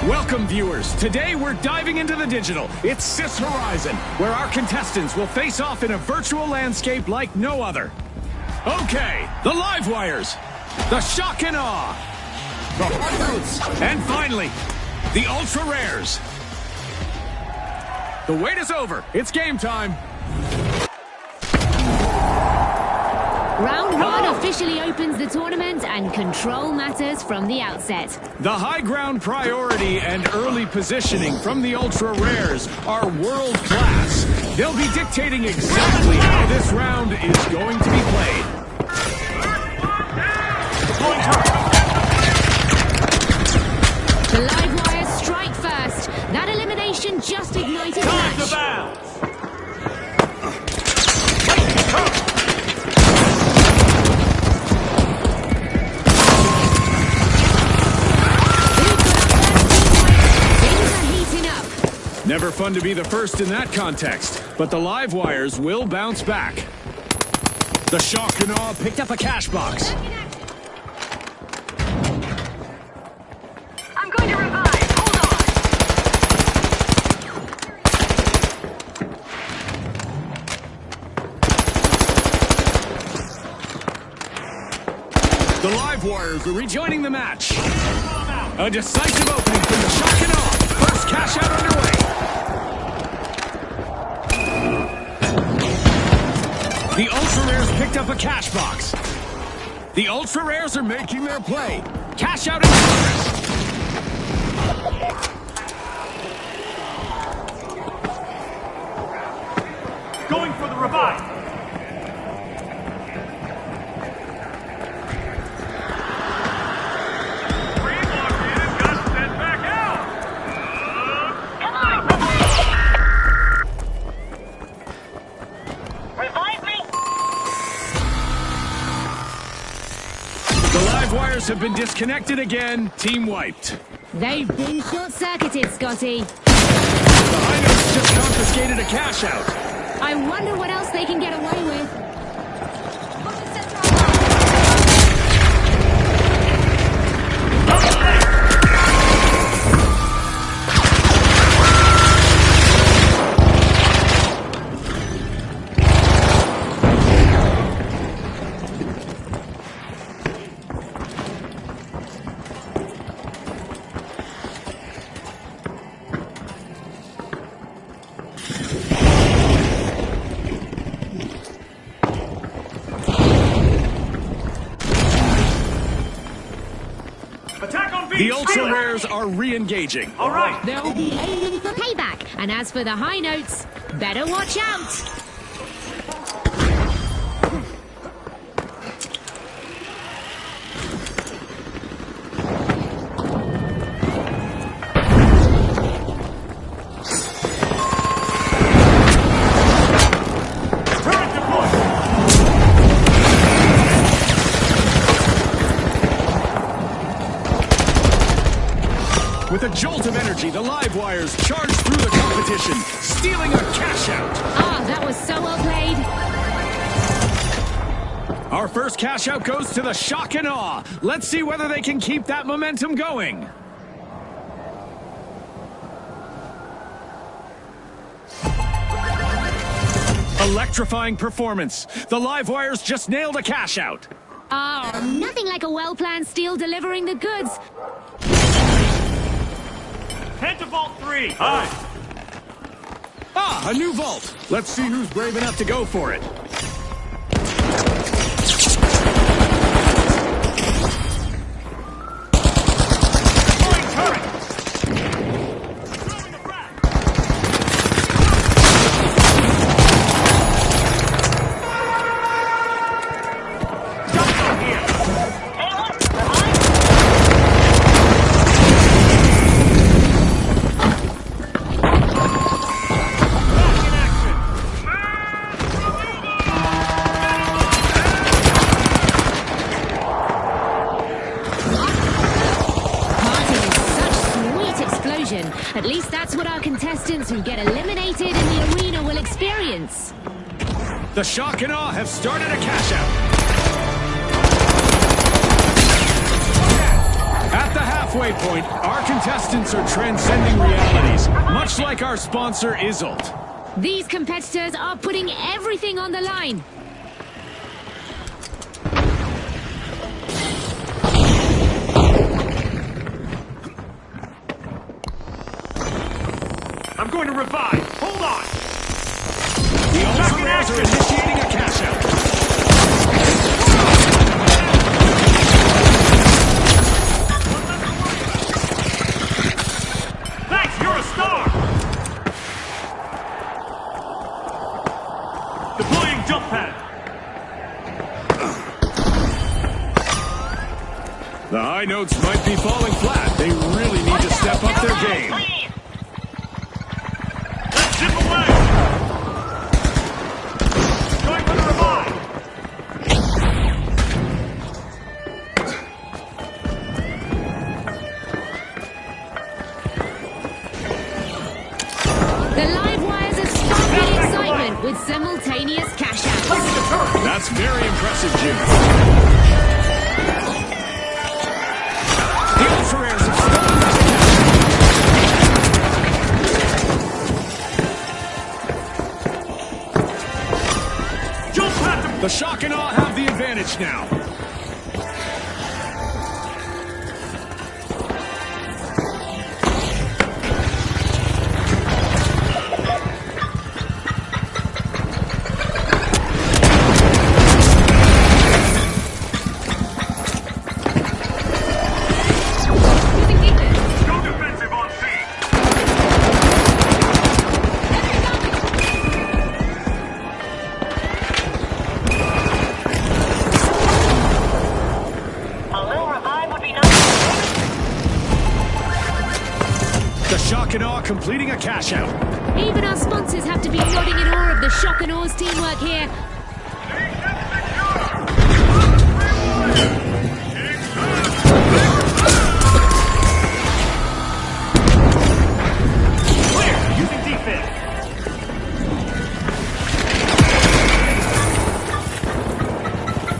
Welcome, viewers. Today we're diving into the digital. It's Sys Horizon, where our contestants will face off in a virtual landscape like no other. Okay, the live wires, the shock and awe, the hard notes, and finally, the ultra rares. The wait is over. It's game time. Round 1 officially opens the tournament, and control matters from the outset. The high ground priority and early positioning from the ultra rares are world class. They'll be dictating exactly how this round is going to be played. The live wires strike first. That elimination just ignited the match. Never fun to be the first in that context, but the live wires will bounce back. The shock and awe picked up a cash box. I'm going to revive. Hold on. The live wires are rejoining the match. A decisive opening from the shock and awe. First cash out underway. The ultra rares picked up a cash box. The ultra rares are making their play. Cash out in progress. Going for the revive. Wires have been disconnected again. Team wiped. They've been short-circuited, Scotty. The High Notes just confiscated a cash out. I wonder what else they can get away with. The ultra rares are re-engaging. All right. They'll be aiming for payback. And as for the high notes, better watch out. With a jolt of energy, the live wires charge through the competition, stealing a cash out. Ah, that was so well played. Our first cash out goes to the shock and awe. Let's see whether they can keep that momentum going. Electrifying performance. The live wires just nailed a cash out. Ah, nothing like a well-planned steal delivering the goods. Head to Vault 3. Aye. Ah, a new vault. Let's see who's brave enough to go for it. At least that's what our contestants who get eliminated in the arena will experience. The shock and awe have started a cash out. At the halfway point, our contestants are transcending realities, much like our sponsor, Isolt. These competitors are putting everything on the line. I'm going to revive. Hold on. The Ultra Rares are initiating a cash out. Thanks, you're a star. Deploying jump pad. The high notes might be falling flat. They really need to step up their game. Let's zip away. Going for the revive. The live wires are sparking excitement with simultaneous cash outs. That's very impressive, Jim. The Ultra Rares have stolen this cash. Jump pad to The Shock and Awe have the advantage now. go defensive on C. A little revive would be nice. The Shock and Awe completing a cash out. Even our sponsors have to be nodding in awe of the Shock and Awes teamwork here. Clear. Using defense.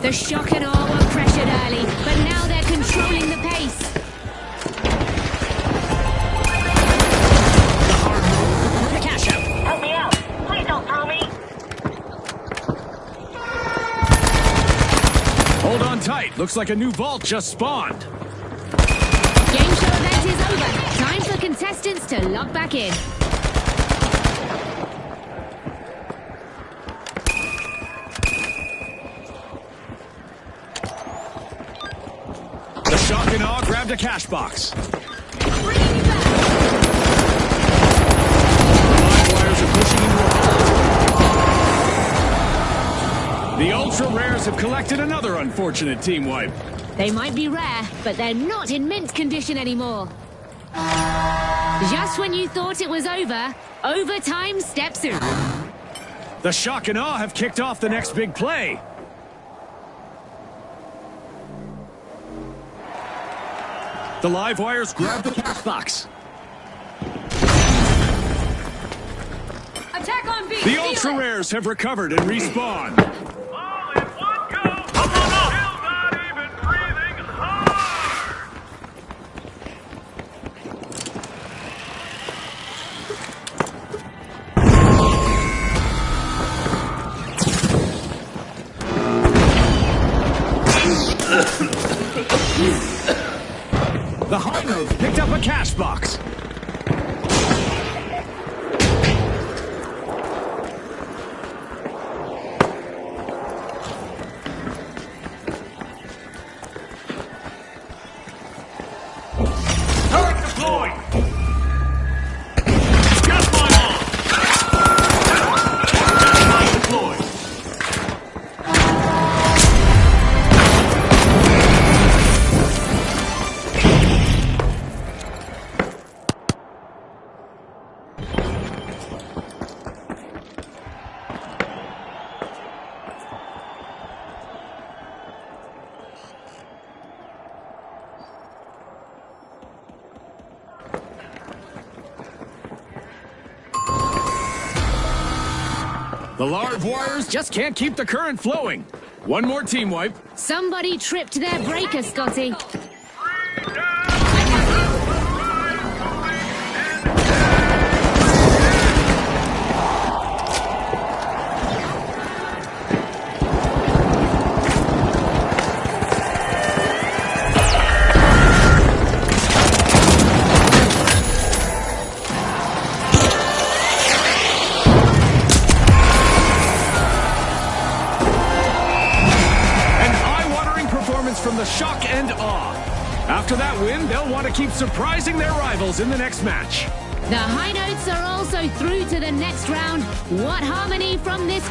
The Shock and Awe were pressured early, but now they're controlling the pace. The cash out. Help me out. Please don't throw me. Hold on tight. Looks like a new vault just spawned. Game show event is over. Time for contestants to log back in. The Shock and Awe grabbed a cash box. The live wires are pushing into a The Ultra Rares have collected another unfortunate team wipe. They might be rare, but they're not in mint condition anymore. Just when you thought it was over, overtime steps in. The Shock and Awe have kicked off the next big play. The live wires grab the cash box. Attack on B! The Ultra Rares have recovered and respawned. All in one go. Up on up. Still not even breathing hard. The High Notes picked up a cash box. Turret deployed. Gas line on. Gas line deployed. The live wires just can't keep the current flowing. One more team wipe. Somebody tripped their breaker, Scotty. Down. goes from the shock and awe. After that win, they'll want to keep surprising their rivals in the next match. The High Notes are also through to the next round. What harmony from this...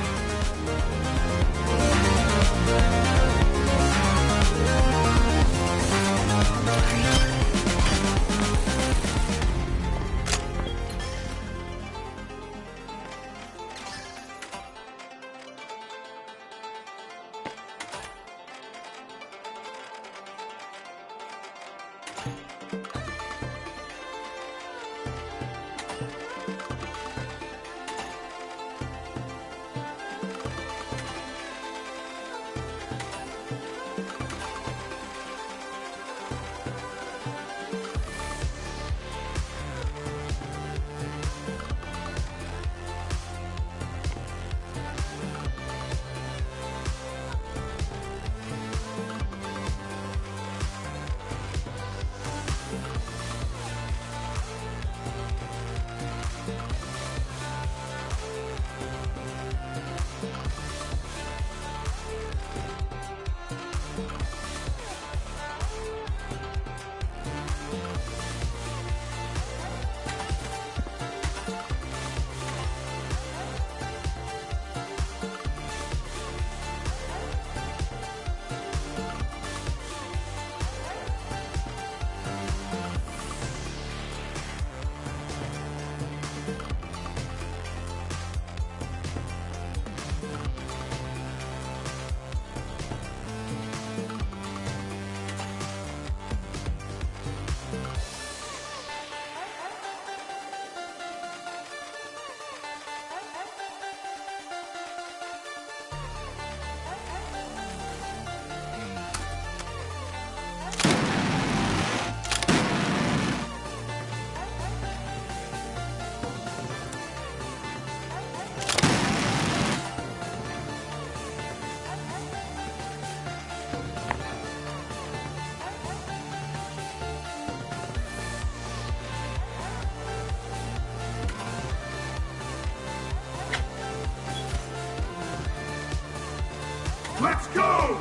Let's go!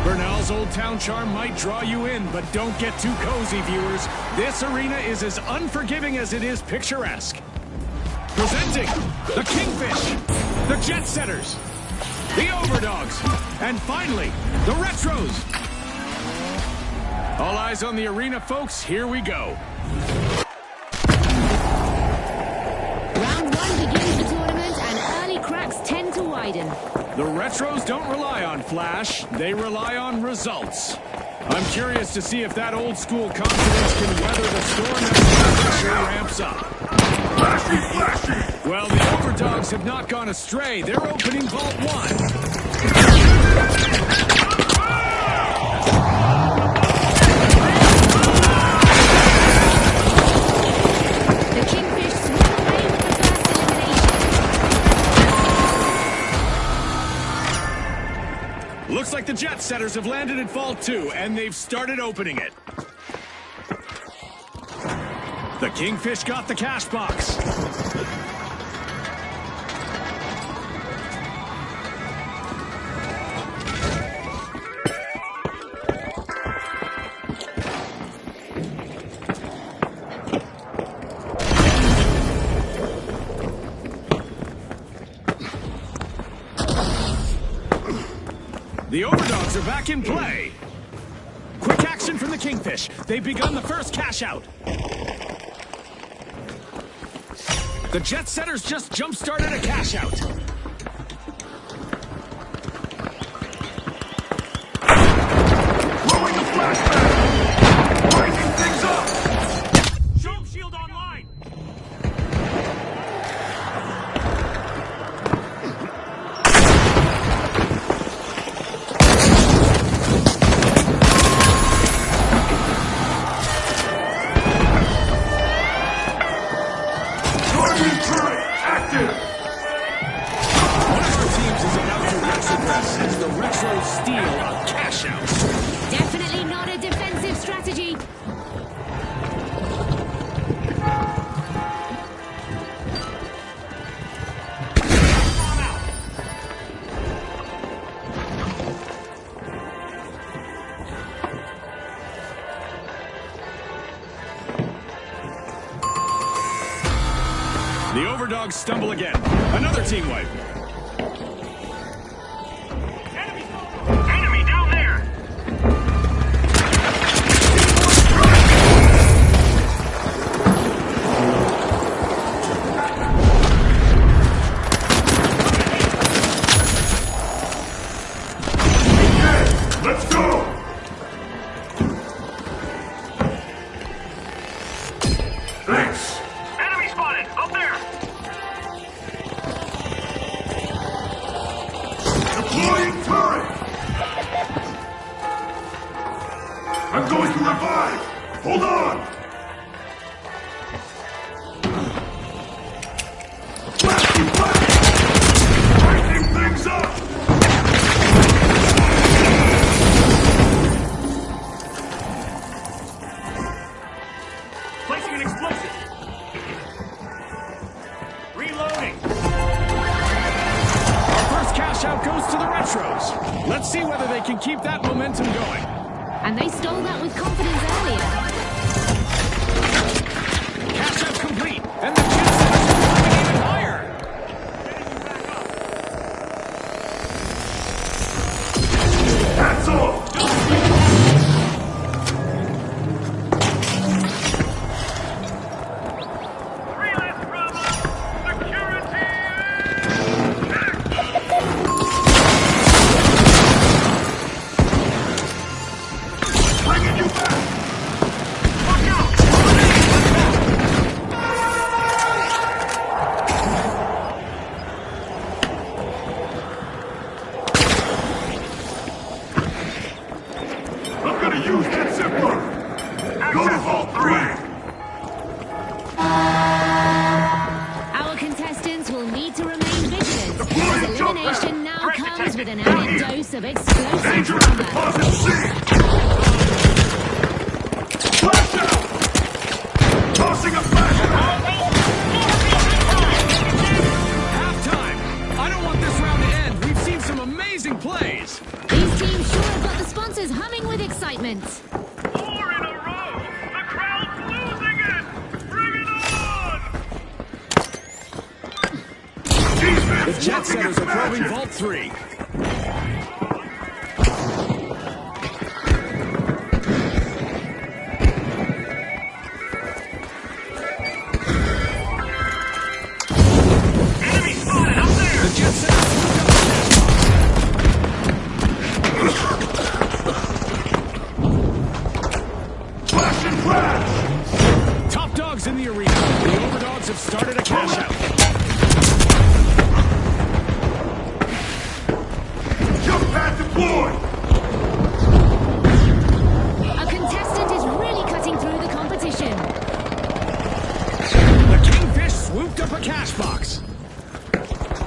Bernal's Old Town charm might draw you in, but don't get too cozy, viewers. This arena is as unforgiving as it is picturesque. Presenting the Kingfish, the Jet Setters, the Overdogs, and finally, the Retros. All eyes on the arena, folks. Here we go. Round one begins the tournament, and early cracks The Retros don't rely on flash, they rely on results. I'm curious to see if that old school confidence can weather the storm as the pressure ramps up. Flashy, flashy! Well, the Overdogs have not gone astray. They're opening Vault 1. The Kingfish swim away with the first elimination. Looks like the Jet Setters have landed at Vault 2, and they've started opening it. The Kingfish got the cash box. The Overdogs are back in play. Quick action from the Kingfish. They've begun the first cash out. The Jet Setters just jump-started a cash out. Throwing a flashback! Breaking things up! Show shield online. Guardian turret active! One of our teams is about to retrogress as the Retros steal a cash out. Definitely not a defensive strategy. The Overdogs stumble again. Another team wipe. Enemy down there! Okay, let's go! Thanks! Enemy spotted! Up there! Deploying turret! I'm going to revive! Hold on! Flashy, flashy! Breaking things up! Placing an explosive! Reloading! Our first cash out goes to the Retros. Let's see whether they can keep that momentum going. And they stole that with confidence earlier. Cash out complete, and the Jet Setters are climbing even higher. Hats off! Three less problems! Security bringing you back! Watch out! I'm gonna use that zipper! Go to Vault 3! Our contestants will need to remain vigilant. Deploying As jump elimination pad. now Threat comes detected. with an Down added here. dose of explosive Danger at drama. Deposit C! Flash out! Tossing a flashback! Halftime. I don't want this round to end. We've seen some amazing plays. These teams sure have got the sponsors humming with excitement. 4 in a row! The crowd's losing it! Bring it on! The Jet Setters are probing Vault 3. Enemy spotted up there! The Jet Setters moved up the cash box. have started a cash out. Jump pad deployed! A contestant is really cutting through the competition. The Kingfish swooped up a cash box.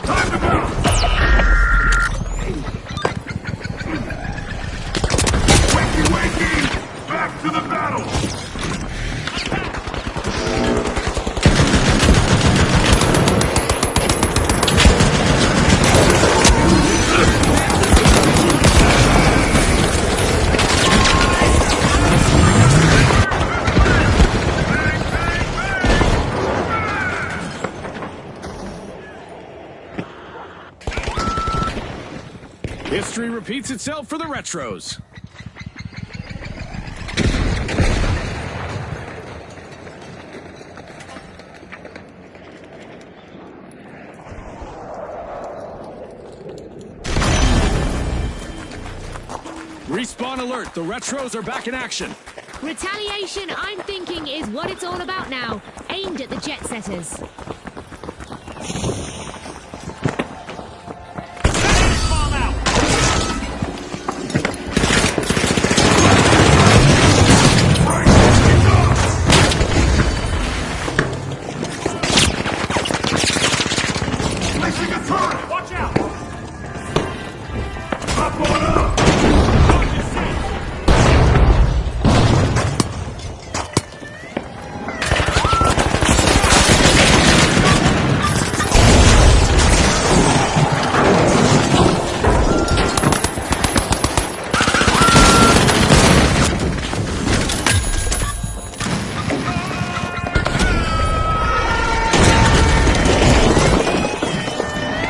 Time to bounce! Wakey, wakey! Back to the battle! History repeats itself for the Retros. Respawn alert, the Retros are back in action. Retaliation, I'm thinking, is what it's all about now, aimed at the jet setters. Bomb out! Placing a turret! Watch out! Up on up!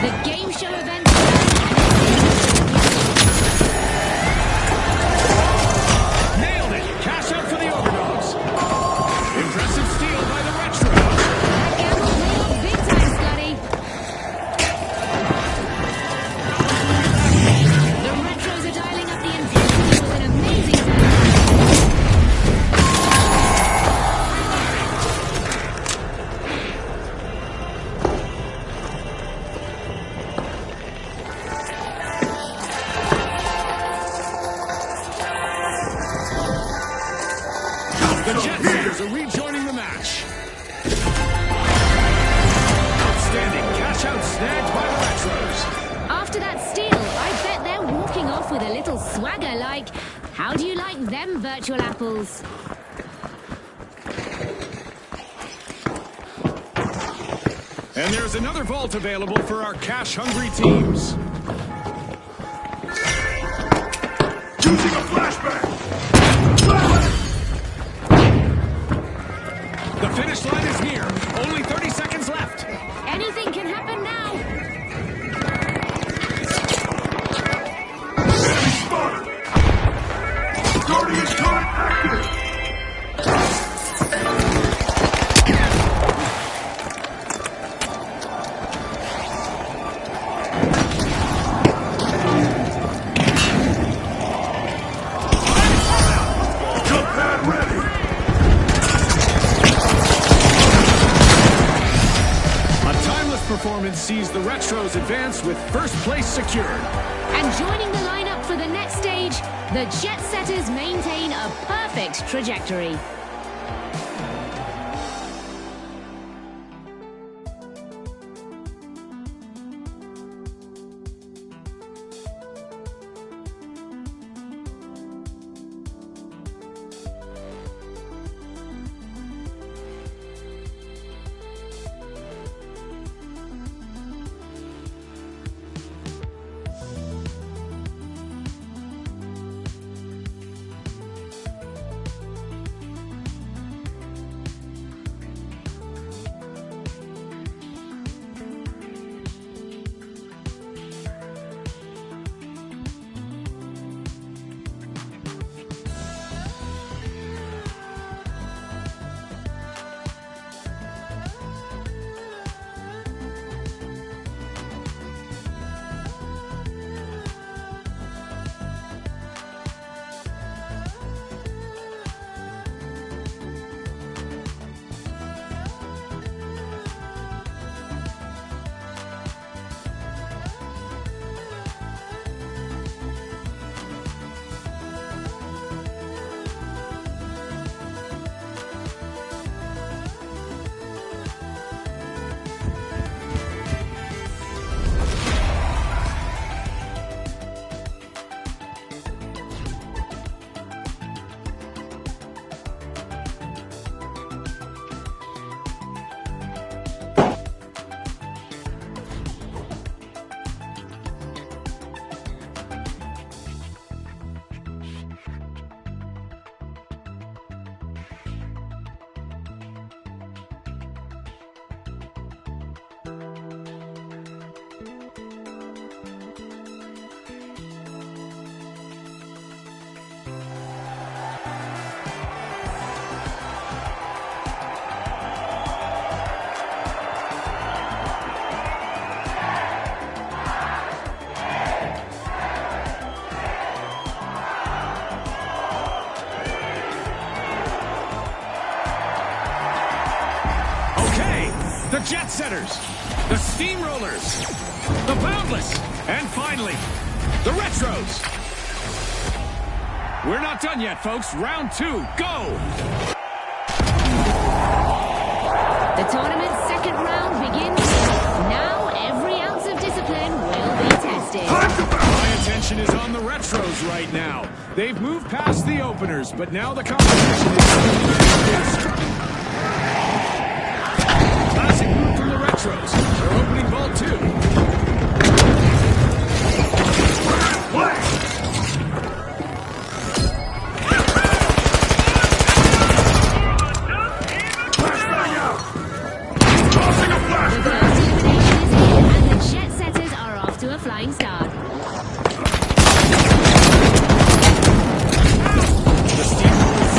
The game show event. Nailed it! Cash out for the Overdogs. Impressive steal by the Retros. Gamble paid off big time, Scotty. The Retros are dialing up the intensity with an amazing turn. The Jet Setters are rejoining the match. Outstanding cash out snagged by the Retros. After that steal, I bet they're walking off with a little swagger like, how do you like them virtual apples? And there's another vault available for our cash-hungry teams. Using a flashbang! The finish line is near. Only 30 seconds left. Anything can happen now. Enemy spotted! Guardian turret active! Jump pad ready! A timeless performance sees the Retros advance with first place secured. And joining the lineup for the next stage, the Jet Setters maintain a perfect trajectory. the Jet Setters, the Steamrollers, the Boundless, and finally, the Retros. We're not done yet, folks. Round 2, go! The tournament's second round begins. Now every ounce of discipline will be tested. My attention is on the Retros right now. They've moved past the openers, but now the competition is classic move from the Retros. They're opening ball 2. The first elimination is in, and the Jet Setters are off to a flying start. The Steamrollers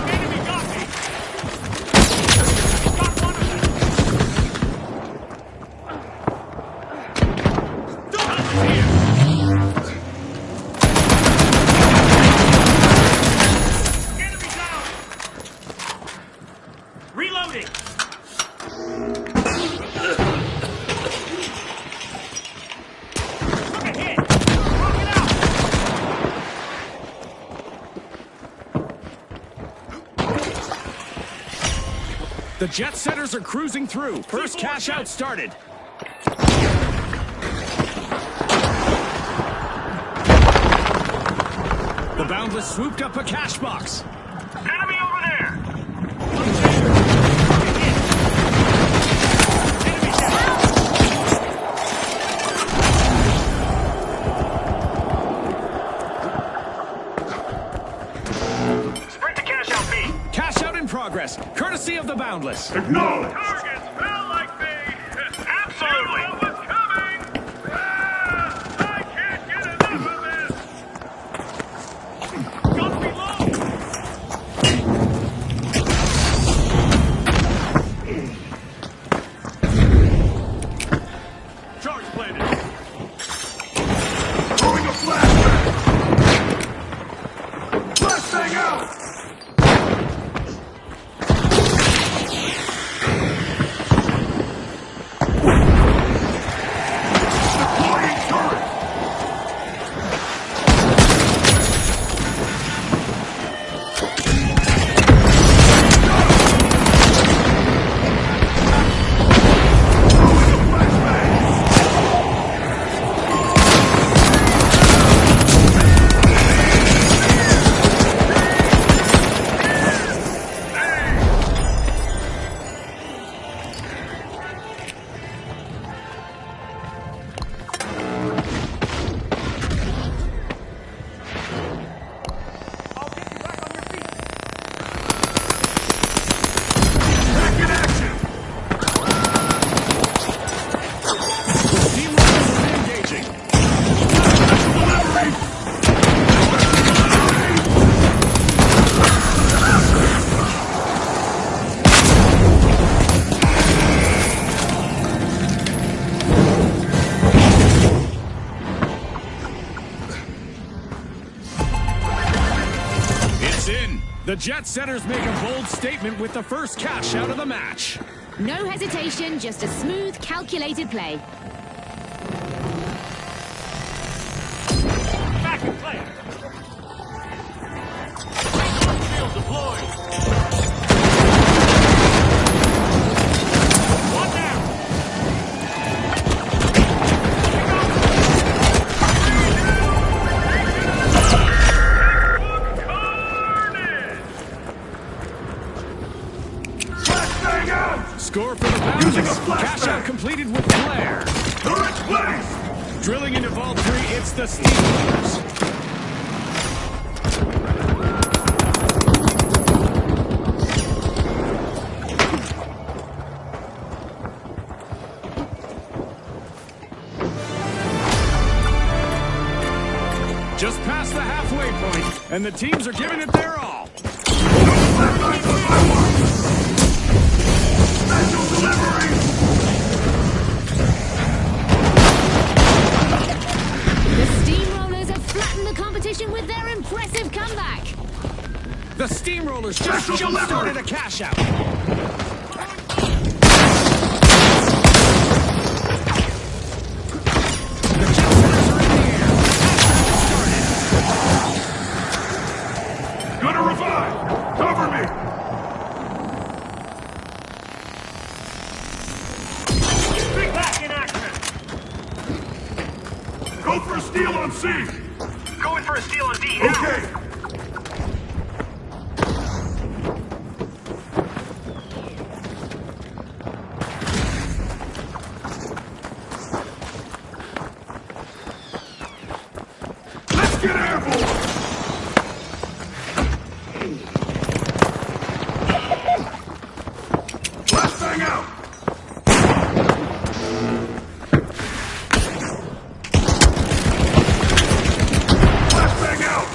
Enemy got me! Got one of them! Don't here! Enemy down! Reloading! Took a hit! Rock it out! The Jet Setters are cruising through. First cash out started. The Boundless swooped up a cash box. Enemy over there! Enemy down! Sprint to cash out B! Cash out in progress, courtesy of the Boundless. Acknowledge! Targets fell like me! Absolutely! You know what's coming! I can't get enough of this! Gotta reload! Charge planted! Throwing a flashbang! Flashbang out! Deploying turret! I'll get you back on your feet. Back in action. Steamrollers are engaging. Delivery. It's in. The Jet Setters make a bold statement with the first cash out of the match. No hesitation, just a smooth, calculated play. Back in play. Field deployed. One down. Flashbang out. Score for the Using a Boundless. flashbang. Cash out completed with flair. Turret placed. Drilling into Vault 3, it's the Steamrollers. Just past the halfway point, and the teams are giving it their all. Special delivery. The Steamrollers competition with their impressive comeback. The Steamrollers just Special jump-started delivery. a cash out. The Jet Setters are in the air. Gonna revive! Cover me! Big back in action! Go for a steal on C! Going for a steal on D now! Okay! Let's get airborne! Last thing out! Last thing out!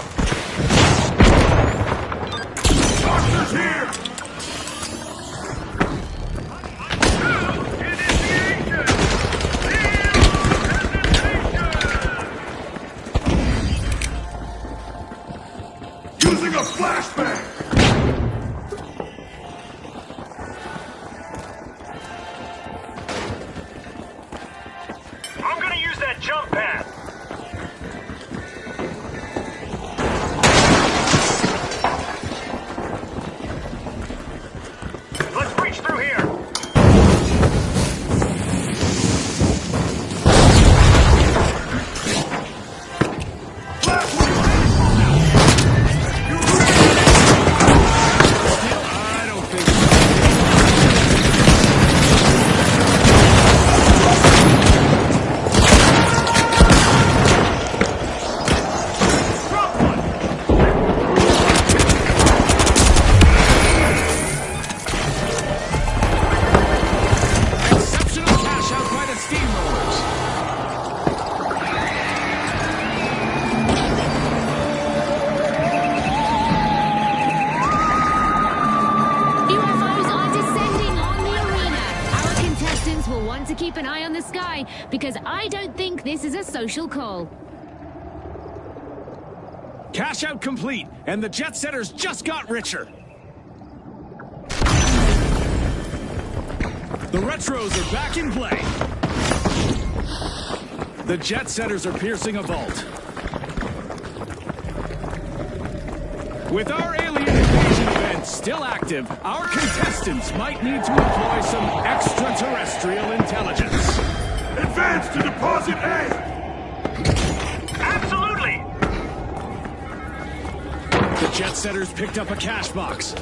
Doctor's here! Initiation! Using a flashbang! I'm gonna use that jump pad. Let's breach through here. Last one. I don't think so. Drop one. Exceptional cash out by the Steamrollers. UFOs are descending on the arena. Our contestants will want to keep an eye on the sky because I don't think this is a social call. Cash out complete, and the Jet Setters just got richer. The Retros are back in play. The Jet Setters are piercing a vault. With our alien invasion event still active, our contestants might need to employ some extraterrestrial intelligence. Advance to deposit A. Absolutely. The Jet Setters picked up a cash box.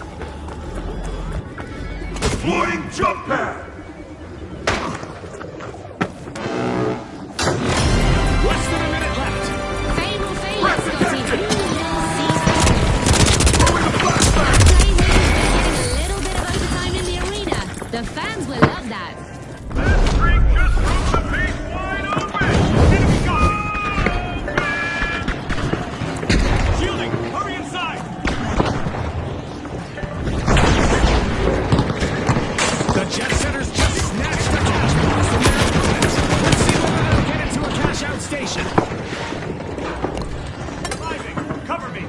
Deploying jump pad. Less than a minute left. Fame or failure, Scotty. Who will seize Throwing a flashbang. Players getting a little bit of overtime in the arena. The fans will love that. That streak just broke the base wide open. Enemy gun. Shielding, hurry inside. The Jet Setters just snatched the cash box from their opponents. Let's see whether they'll get into a cash out station. Reviving. Cover me.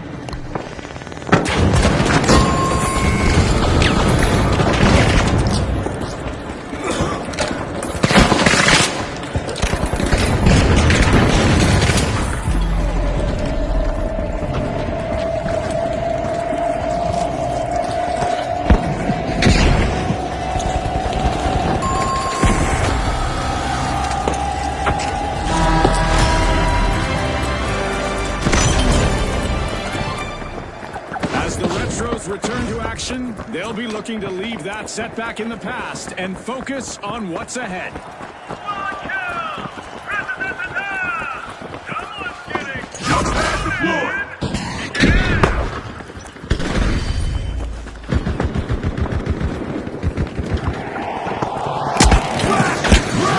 As the Retros return to action, they'll be looking to leave that setback in the past and focus on what's ahead. One kill. Ra-da-da-da-da. No one's kidding. Jump pad deployed.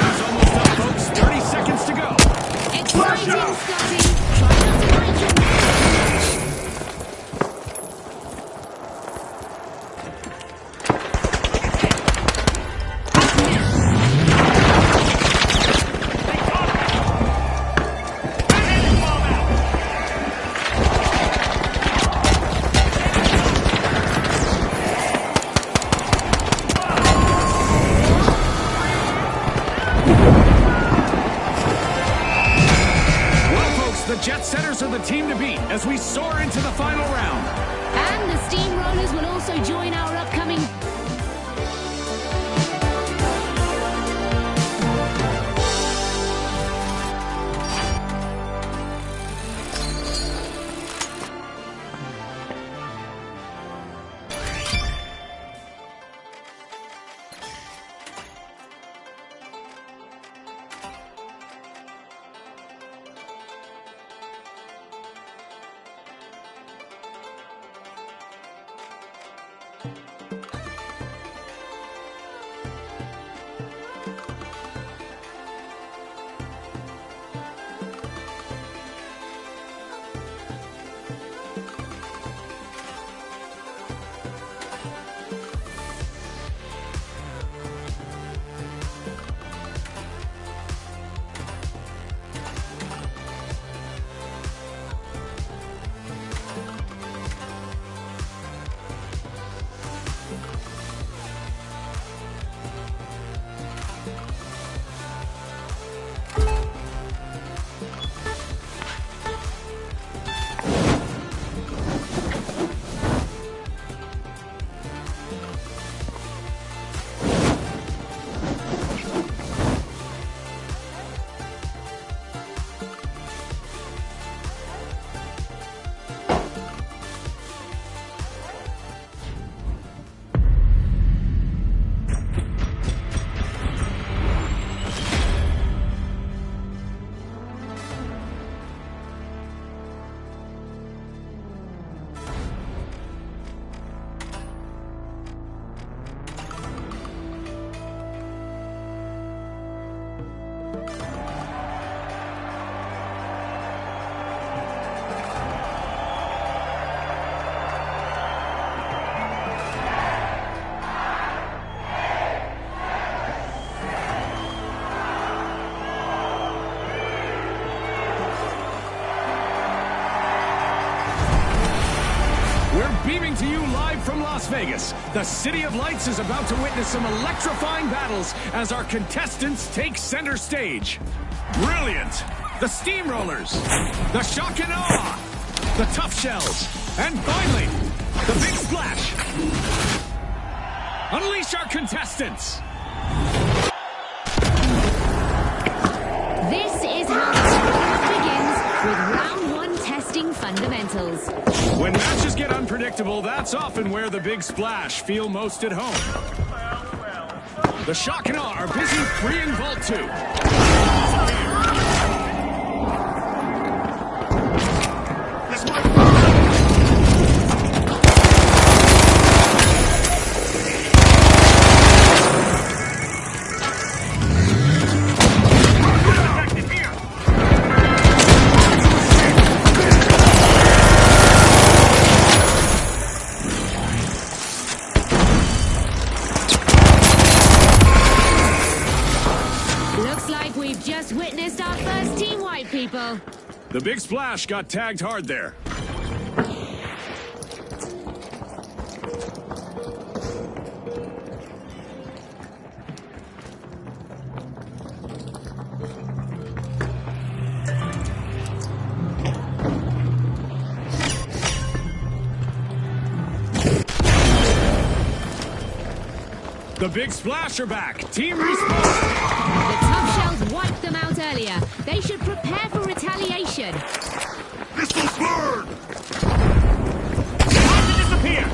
It's almost up, folks. 30 seconds to go. Exciting, out. Scotty. Try not to break your neck. beat as we soar into the final round. And the Steamrollers will also join our upcoming... Beaming to you live from Las Vegas, the City of Lights is about to witness some electrifying battles as our contestants take center stage. Brilliant! The Steamrollers, the Shock and Awe, the Tough Shells, and finally, the Big Splash. Unleash our contestants! This is how the squad begins with round one testing fundamentals. When matches get unpredictable, that's often where the Big Splash feel most at home. The Shock and Awe are busy freeing Vault 2. We've just witnessed our first team wipe, people. The Big Splash got tagged hard there. The Big Splash are back. Team respawn. The Tough Shells wiped them out earlier. They should prepare for retaliation. Missiles burn! Time to disappear.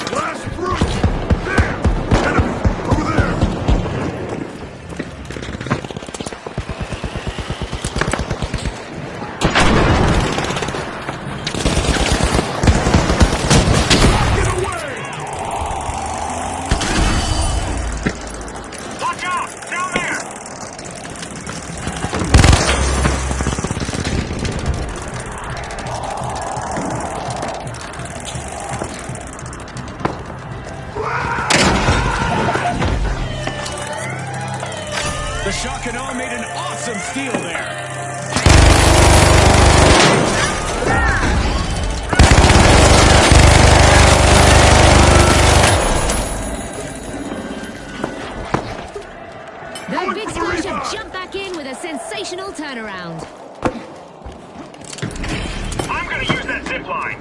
Blast through! There! Enemy! Over there! Get away! Watch out! Down there! The Shock and Awe made an awesome steal there. The Big Splash have jumped a sensational turnaround. I'm gonna use that zip line.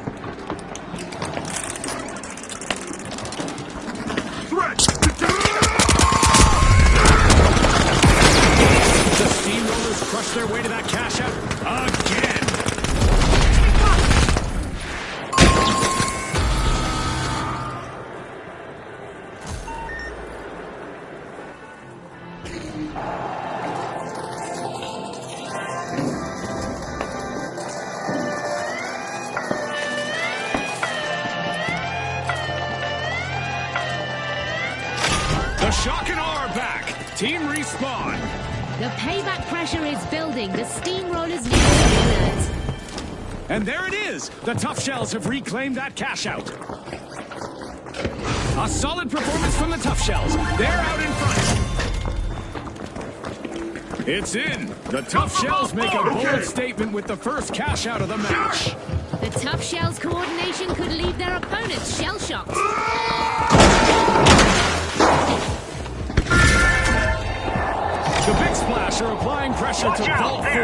Threat! The Steamrollers crush their way to that cash out again. The Shock and Awe are back. Team Respawn. The payback pressure is building. The Steamrollers need to be alert. And there it is! The Tough Shells have reclaimed that cash out. A solid performance from the Tough Shells. They're out in front. It's in. The Tough Shells make a bold statement with the first cash out of the match. The Tough Shells' coordination could leave their opponents shell-shocked. The Big Splash are applying pressure to Vault 4.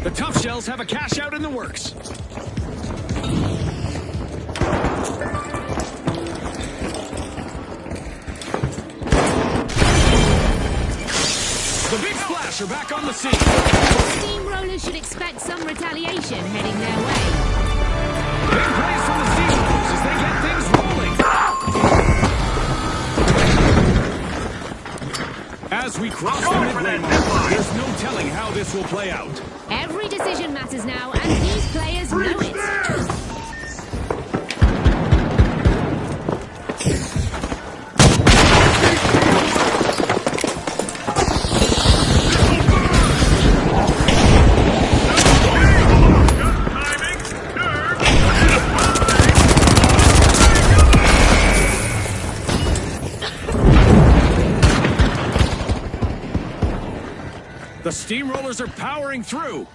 The Tough Shells have a cash out in the works. The Big Splash are back on the scene. Steamrollers should expect some retaliation heading their way. Big plays from the Steamrollers as they get things rolling. As we cross the midway mark, there's no telling how this will play out. Every decision matters now, and these players know it. The Steamrollers are powering through. A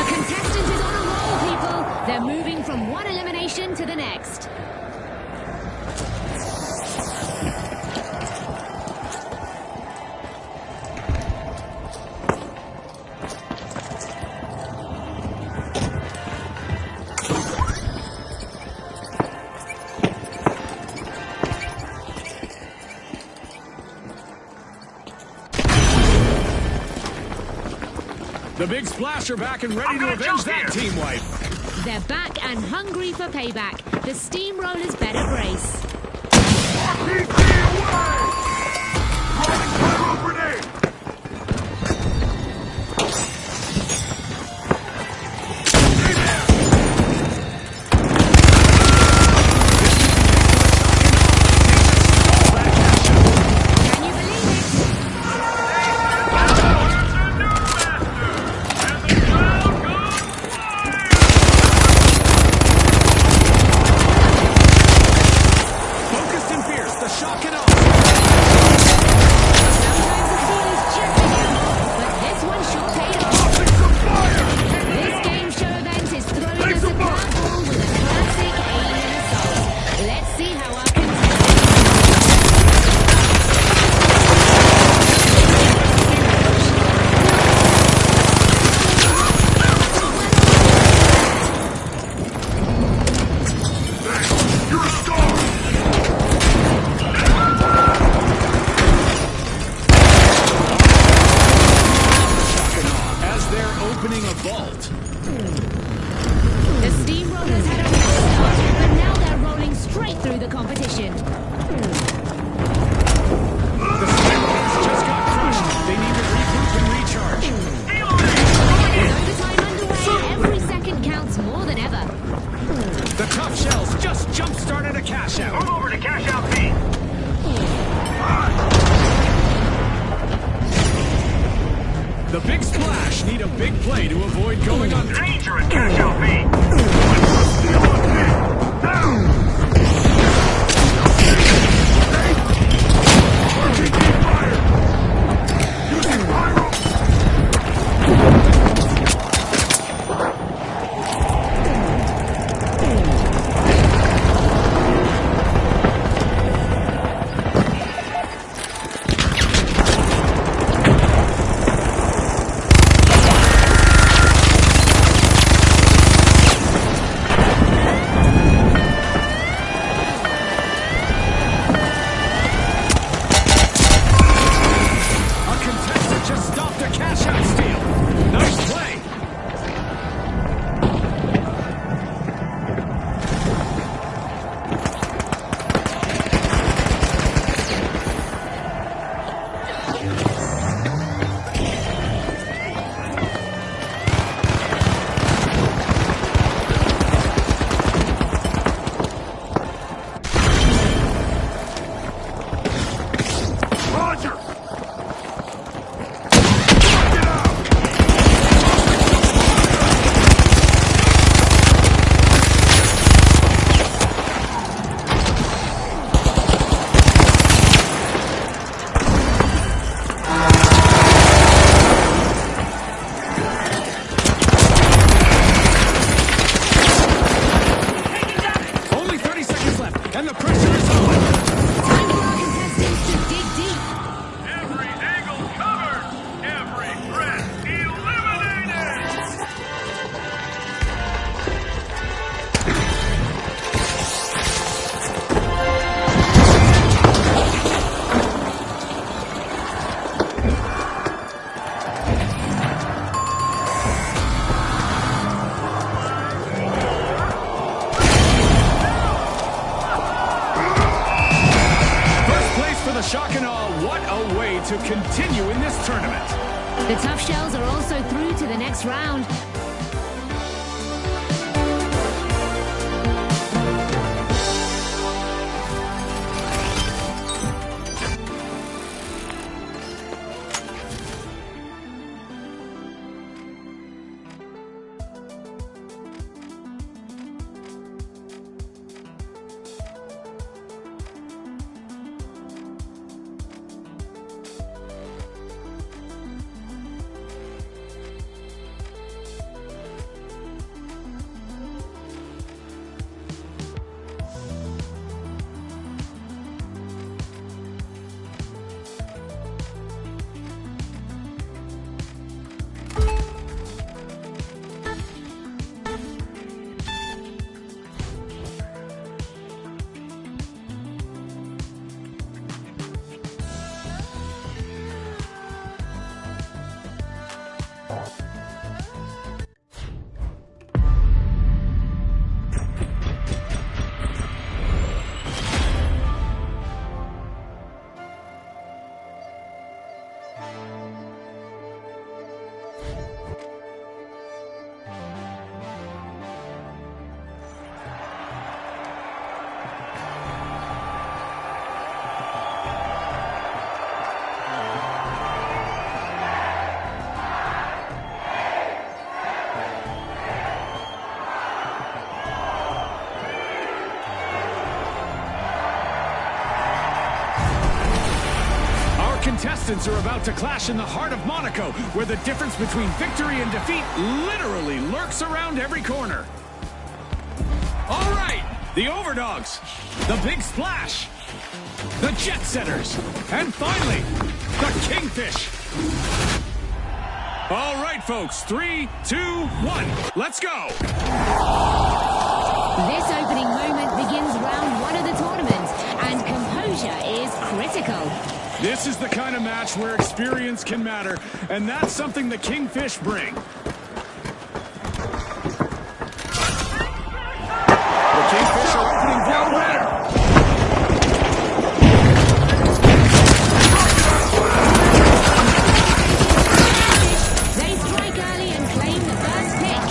contestant is on a roll, people. They're moving from one elimination to the next. The Big Splash are back and ready to avenge that team wipe. They're back and hungry for payback. The Steamrollers better brace. Can you believe it? Focused and fierce, the Shock and Awe. Sometimes the field is just enough, but this one sure paid off. This game show event is throwing us a curveball with a classic alien assault. Let's see how our You're a star! As they're opening a vault. The Steam cash out. Move over to cash out B. The Big Splash need a big play to avoid going under. Danger at cash out B. Steal on B. Now. RPG fire. Using pyro. Our contestant just stopped a cash out steal. Nice play. Roger. Get out. Only 30 seconds left, and the pressure is on. Time for our contestants to dig deep. Every angle covered. Every threat eliminated. First place for the shock and awe. What a way to continue in this tournament. The Tough Shells are also through to the next round. Contestants are about to clash in the heart of Monaco, where the difference between victory and defeat literally lurks around every corner. All right, the Overdogs, the Big Splash, the Jet Setters, and finally, the Kingfish. All right, folks, 3, 2, 1, let's go. This opening moment begins round one of the tournament, and composure is critical. This is the kind of match where experience can matter, and that's something the Kingfish bring. The Kingfish are opening ground winner. They strike early and claim the first pick.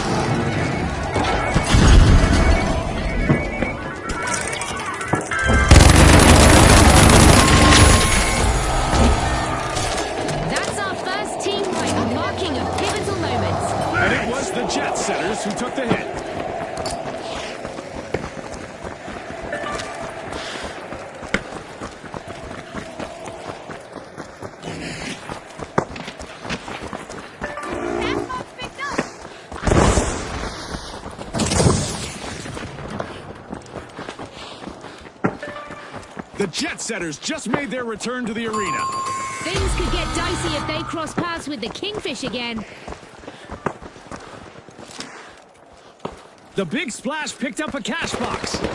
The Jet Setters just made their return to the arena. Things could get dicey if they cross paths with the Kingfish again. The Big Splash picked up a cash box. The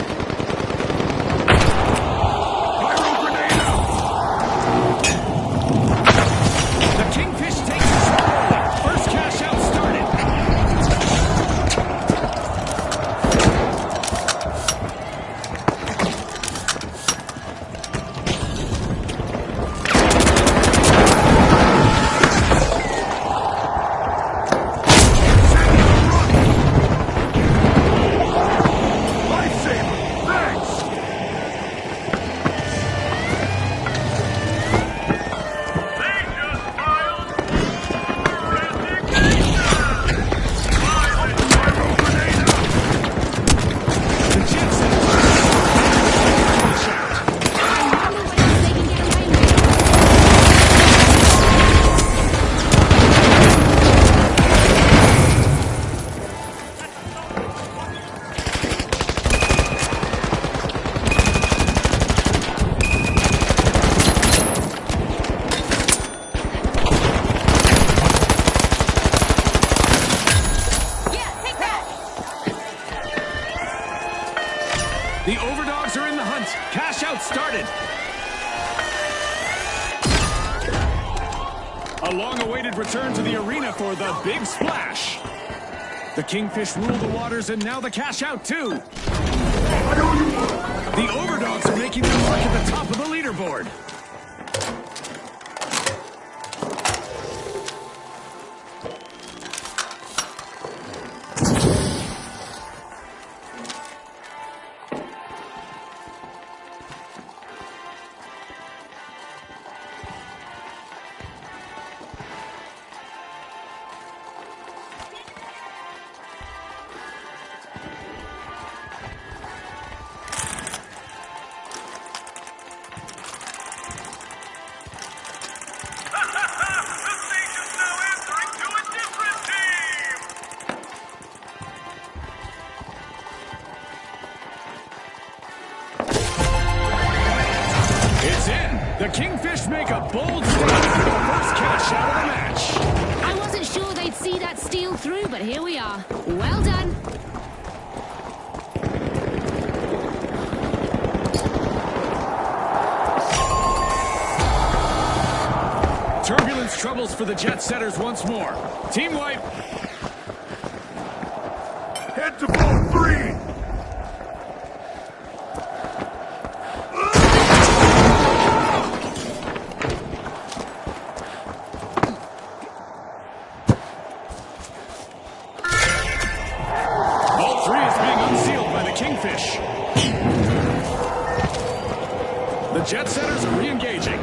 Kingfish takes a shot early. First cash out started. They just filed for resignation. The Jet Setters cash out. And all the ways they can get away with it. Yeah, take that! The Overdogs are in the hunt. Cash out started. A long-awaited return to the arena for the Big Splash. The Kingfish rule the waters, and now the cash out too. The Overdogs are making their mark at the top of the leaderboard. The station's now answering to a different team. It's in. The Kingfish make a bold start for the first cash out of the match. I wasn't sure they'd see that steal through, but here we are. Well done. Turbulence troubles for the Jet Setters once more. Team wipe. Head to vault 3. Vault 3 is being unsealed by the Kingfish. The Jet Setters are re-engaging.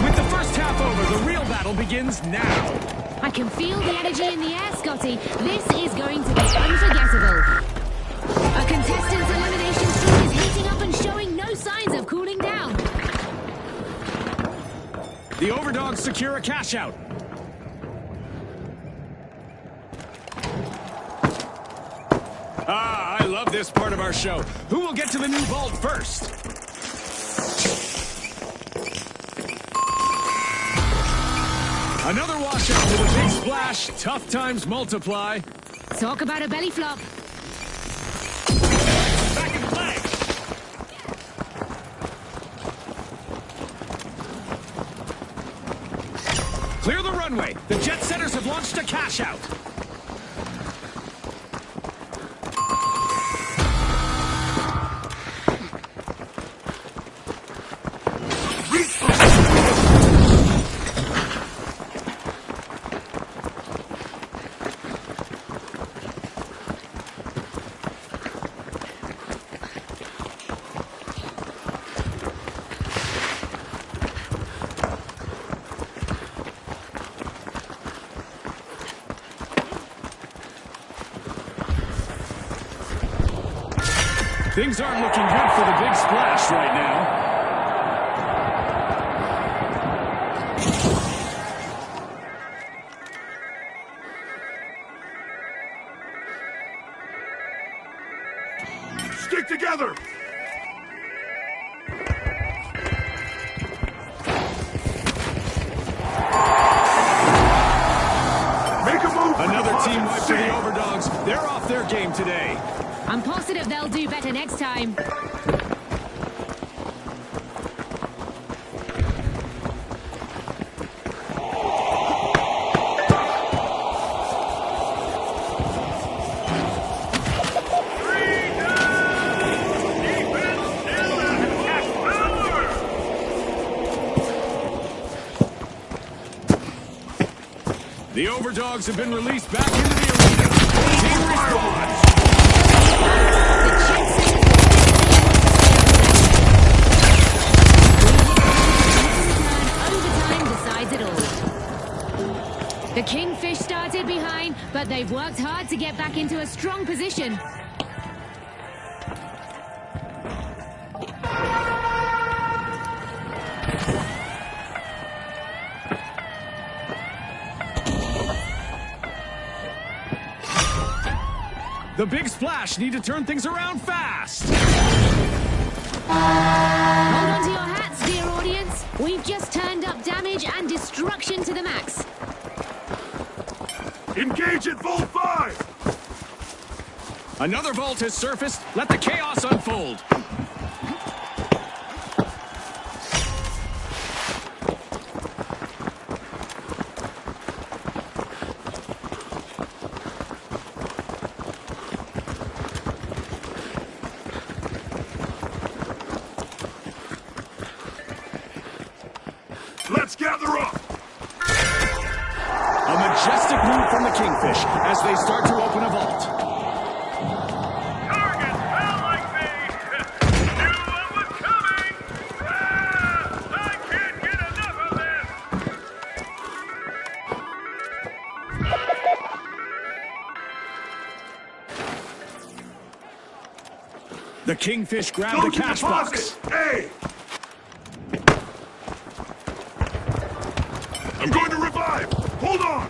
With the first half over, the real battle begins now. I can feel the energy in the air, Scotty. This is going to be unforgettable. A contestant's elimination streak is heating up and showing no signs of cooling down. The Overdogs secure a cash out. Ah, I love this part of our show. Who will get to the new vault first? Another washout with a big splash. Tough times multiply. Talk about a belly flop. Back in play. Clear the runway. The Jet Setters have launched a cash out. Things aren't looking good for the Big Splash right now. better next time. The Overdogs have been released back into the arena. Team response! The Chiefs overtime decides it all. The Kingfish started behind, but they've worked hard to get back into a strong position. The Big Splash need to turn things around fast. Hold on to your hats, dear audience. We've just turned up damage and destruction to the max. Engage at Vault 5! Another vault has surfaced. Let the chaos unfold. Let's gather up! A majestic move from the Kingfish as they start to open a vault. Target fell like me! Knew what was coming! I can't get enough of this! The Kingfish grab Go the to cash box. deposit! Hey! I'm going to revive! Hold on!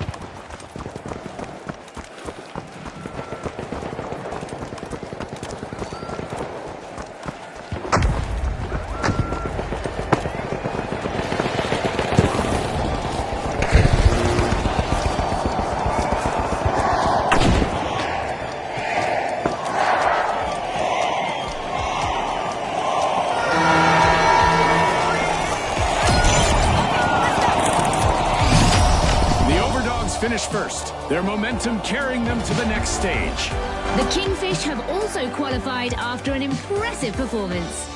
Finish first, their momentum carrying them to the next stage. The Kingfish have also qualified after an impressive performance.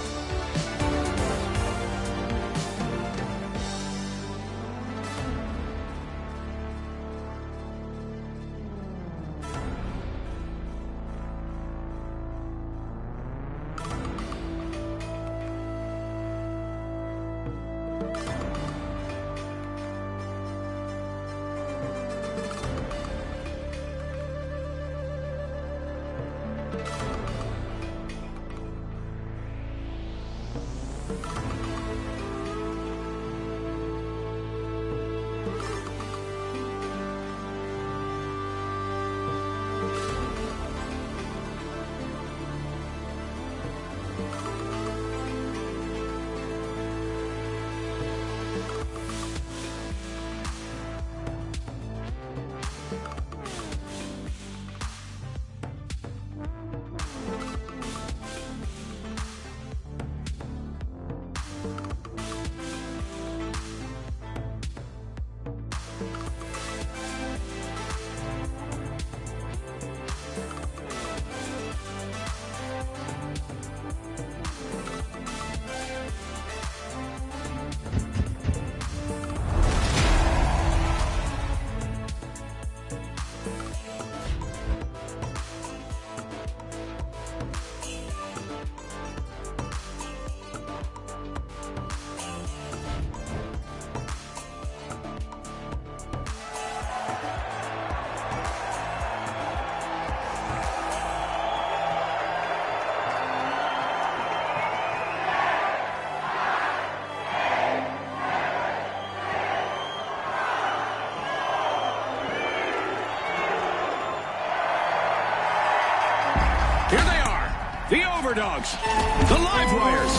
Here they are, the Overdogs, the Livewires,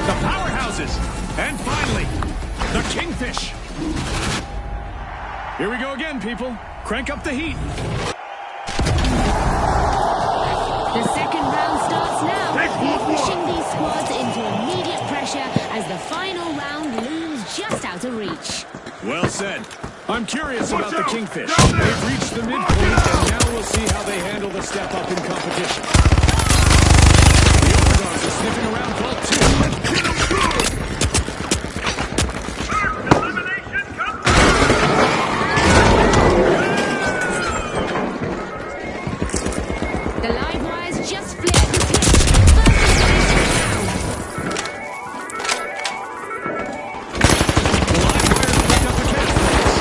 the Powerhouses, and finally, the Kingfish. Here we go again, people. Crank up the heat. The second round starts Just now, they're pushing these squads into immediate pressure as the final round looms just out of reach. Well said. I'm curious Watch about the out! Kingfish. Down there! They've reached the midpoint, and now we'll see how they handle the step up in competition. The Overdogs are sniffing around Vault 2. Get him good! First elimination comes The live wires just flipped the switch. First elimination now. The live wires pick up the casualties.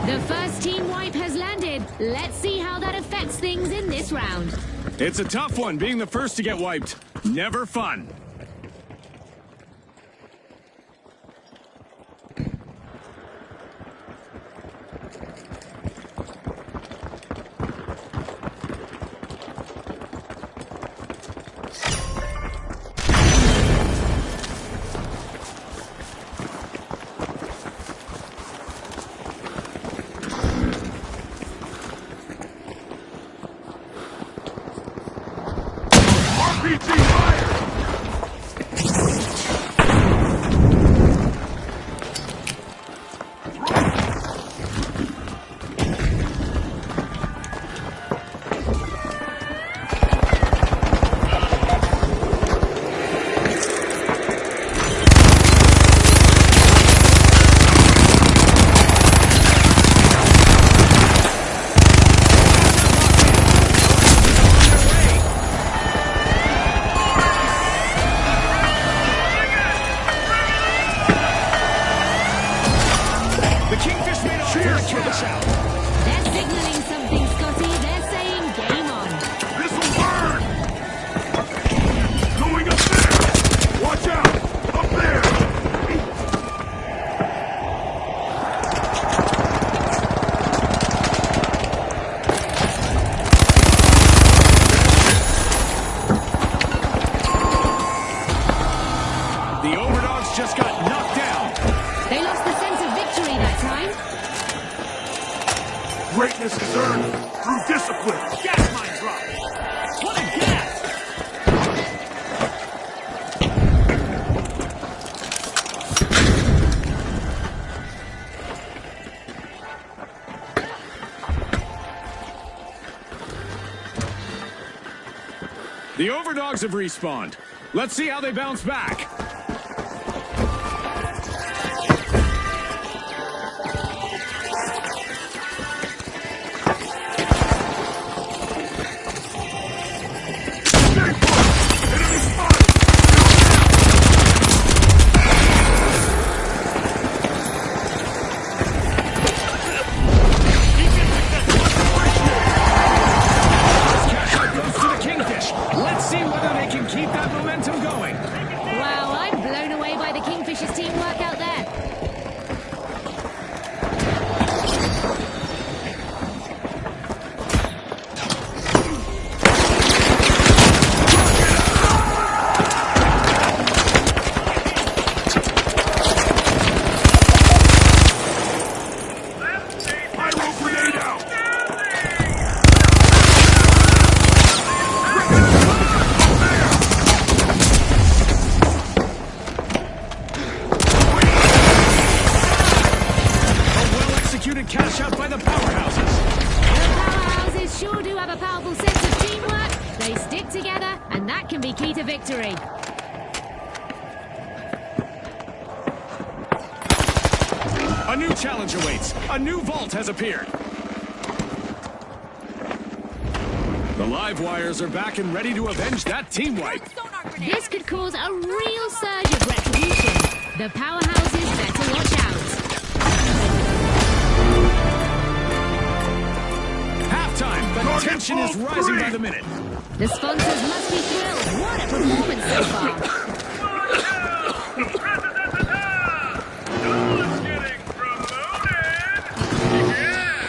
The first team wipe has landed. Let's see how that affects things in this round. It's a tough one, being the first to get wiped. Never fun. RPG fire! The Kingfish made off with a cash out. They're signaling something, Scotty. They're saying game on. This'll burn! Going up there! Watch out! Up there! The Overdogs just got knocked down. They lost the sense of victory that time. Greatness is earned through discipline. Gas mine drop. What a gas! The Overdogs have respawned. Let's see how they bounce back. Stay put! Enemy spotted! Cash out goes to the Kingfish. Let's see whether they can keep that momentum going. Wow, I'm blown away by the Kingfishers teamwork out there. Pyro grenade out! A well-executed cash out by the powerhouses. The powerhouses sure do have a powerful sense of teamwork. They stick together, and that can be key to victory. A new challenge awaits. A new vault has appeared. The live wires are back and ready to avenge that team wipe. This could cause a real surge of retribution. The powerhouses better watch out. Halftime, but tension is rising by the minute. The sponsors must be thrilled. What a performance so far. No one's getting promoted! Yeah!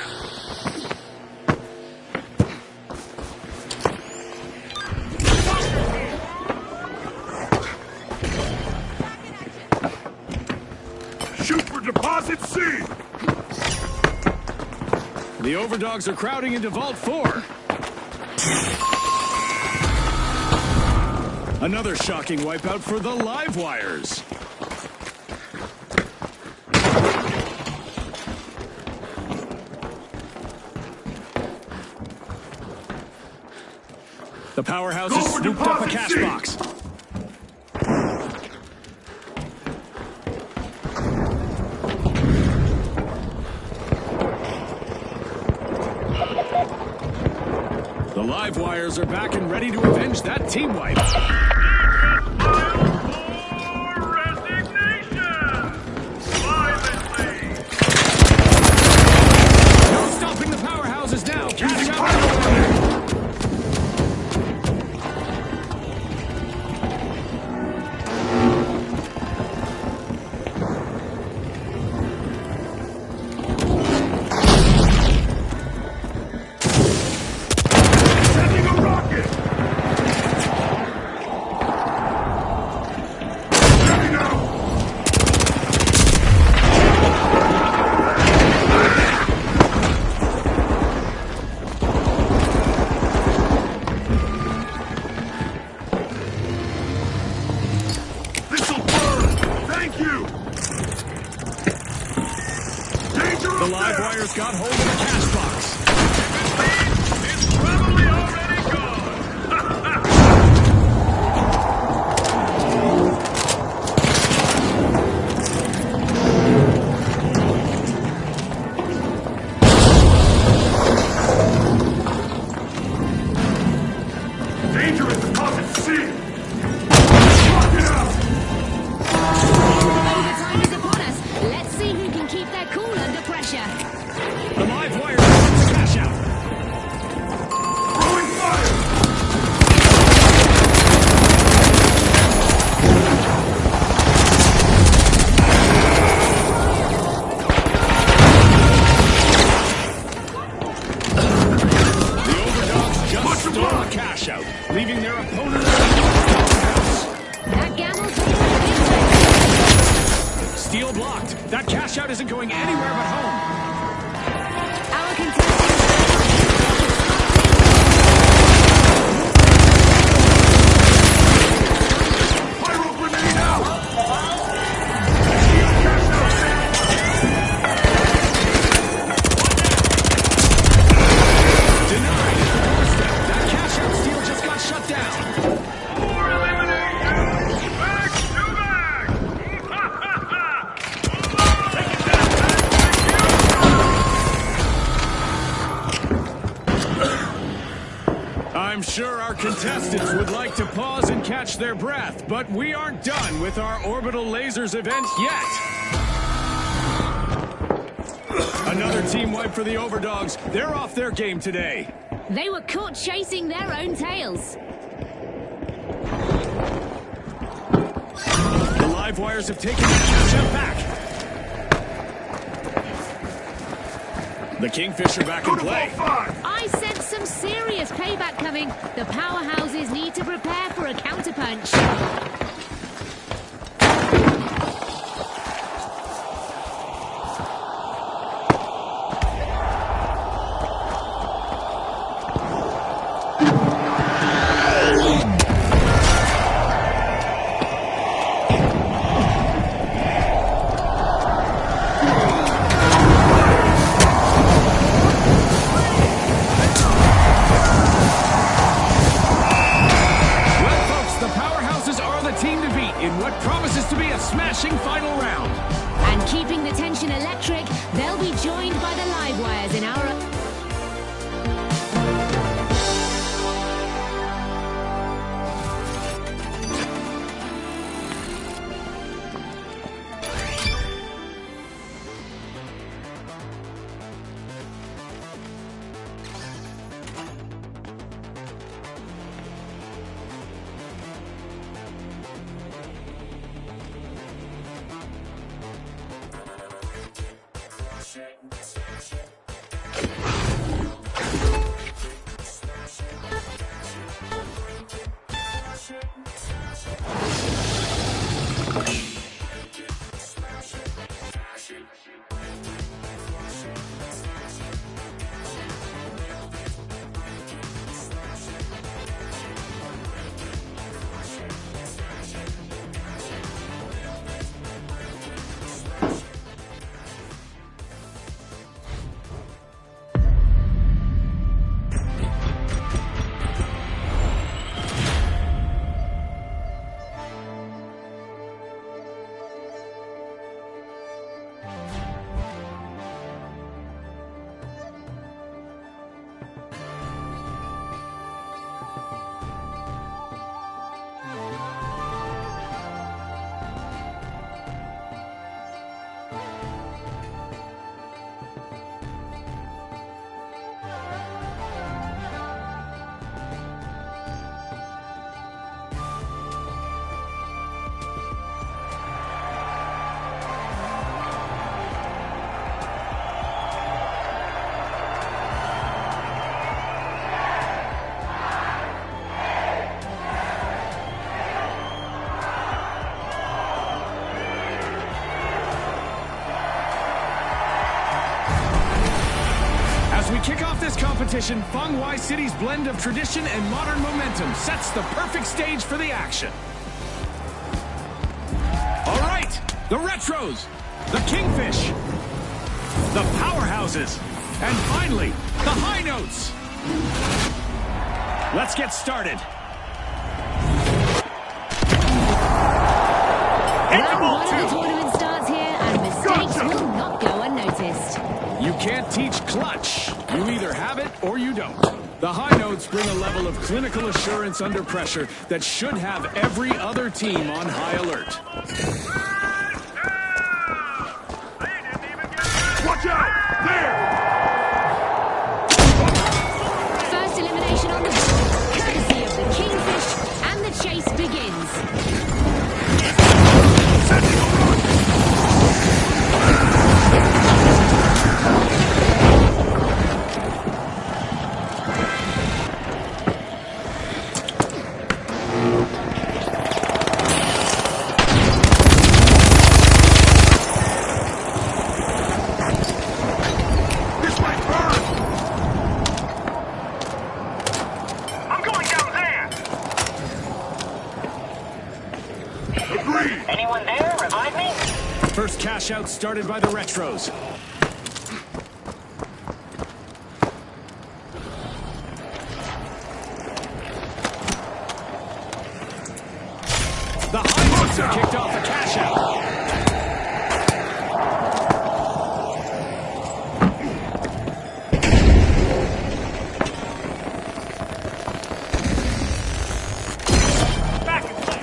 Shoot for deposit C! The Overdogs are crowding into Vault 4. Another shocking wipeout for the Livewires. The Powerhouse has scooped up a cash box. The Livewires are back and ready to avenge that team wipe. No stopping the Powerhouses now. Cash out. Sending a rocket! Ready now! This'll burn! Thank you! Danger The Livewires got hold of the cash box. It's probably already gone! Danger at deposit C! Lock it up! Overtime is upon us. Let's see who can keep their cool under pressure. The Livewires wants the cash out. Throwing fire! The Overdogs just stole a cash out, leaving their opponent in the Powerhouse. That gamble paid. Steel blocked. That cash out isn't going anywhere but home. Our contestants. Pyro grenade out! Denied at the doorstep. That cash out steal just got shut down. More eliminations! Back to back! Take it down, I'm sure our contestants would like to pause and catch their breath, but we aren't done with our Orbital Lasers event yet. Another team wipe for the Overdogs. They're off their game today. They were caught chasing their own tails. The Livewires have taken the cash out back. The Kingfisher back in Go to play. ball 5! I sense some serious payback coming. The Powerhouses need to prepare for a counterpunch. Well, folks, the Powerhouses are the competition, Feng Wai City's blend of tradition and modern momentum sets the perfect stage for the action. All right, the Retros, the Kingfish, the Powerhouses, and finally, the High Notes. Let's get started. Round one of the tournament starts here, and mistakes will not go unnoticed. You can't teach clutch. You either have it or you don't. The High Notes bring a level of clinical assurance under pressure that should have every other team on high alert. Watch out! There! First elimination on the board, courtesy of the Kingfish, and the chase begins. This might burn! I'm going down there! Agreed! Anyone there? Revive me? First cash out started by the Retros. The High Notes have kicked off a cash out. Back and play!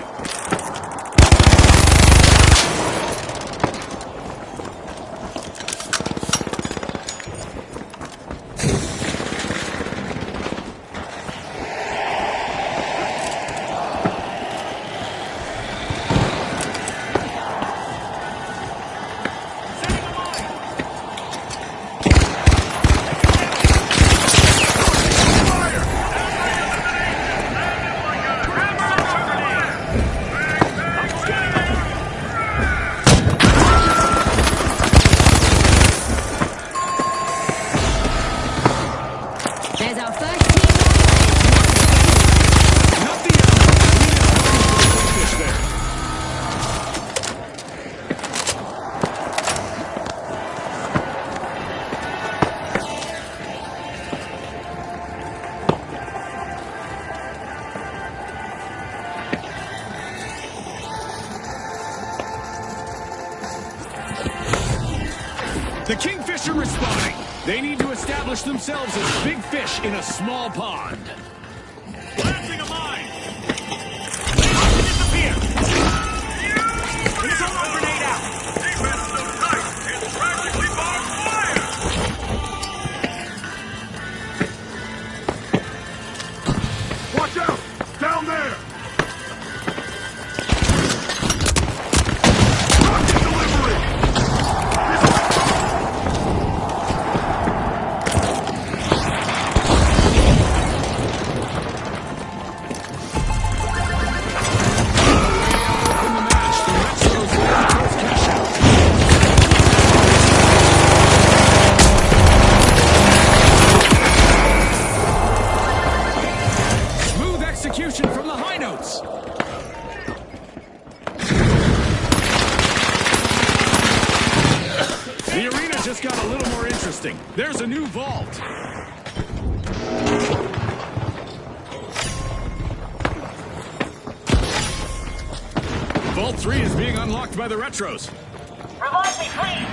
There's our first team on. Not the end. Fish there. The Kingfish are responding. They need to establish themselves as big fish in a small pond. Planting a mine! Disappear! Missile grenade out! Defense so tight, it's practically barbed wire! Watch out! Down there! Rocket delivery! In the match, the Retros lead the first cash out. Smooth execution from the High Notes. The arena just got a little more interesting. There's a new vault. Vault 3 is being unlocked by the Retros. Revive me, please!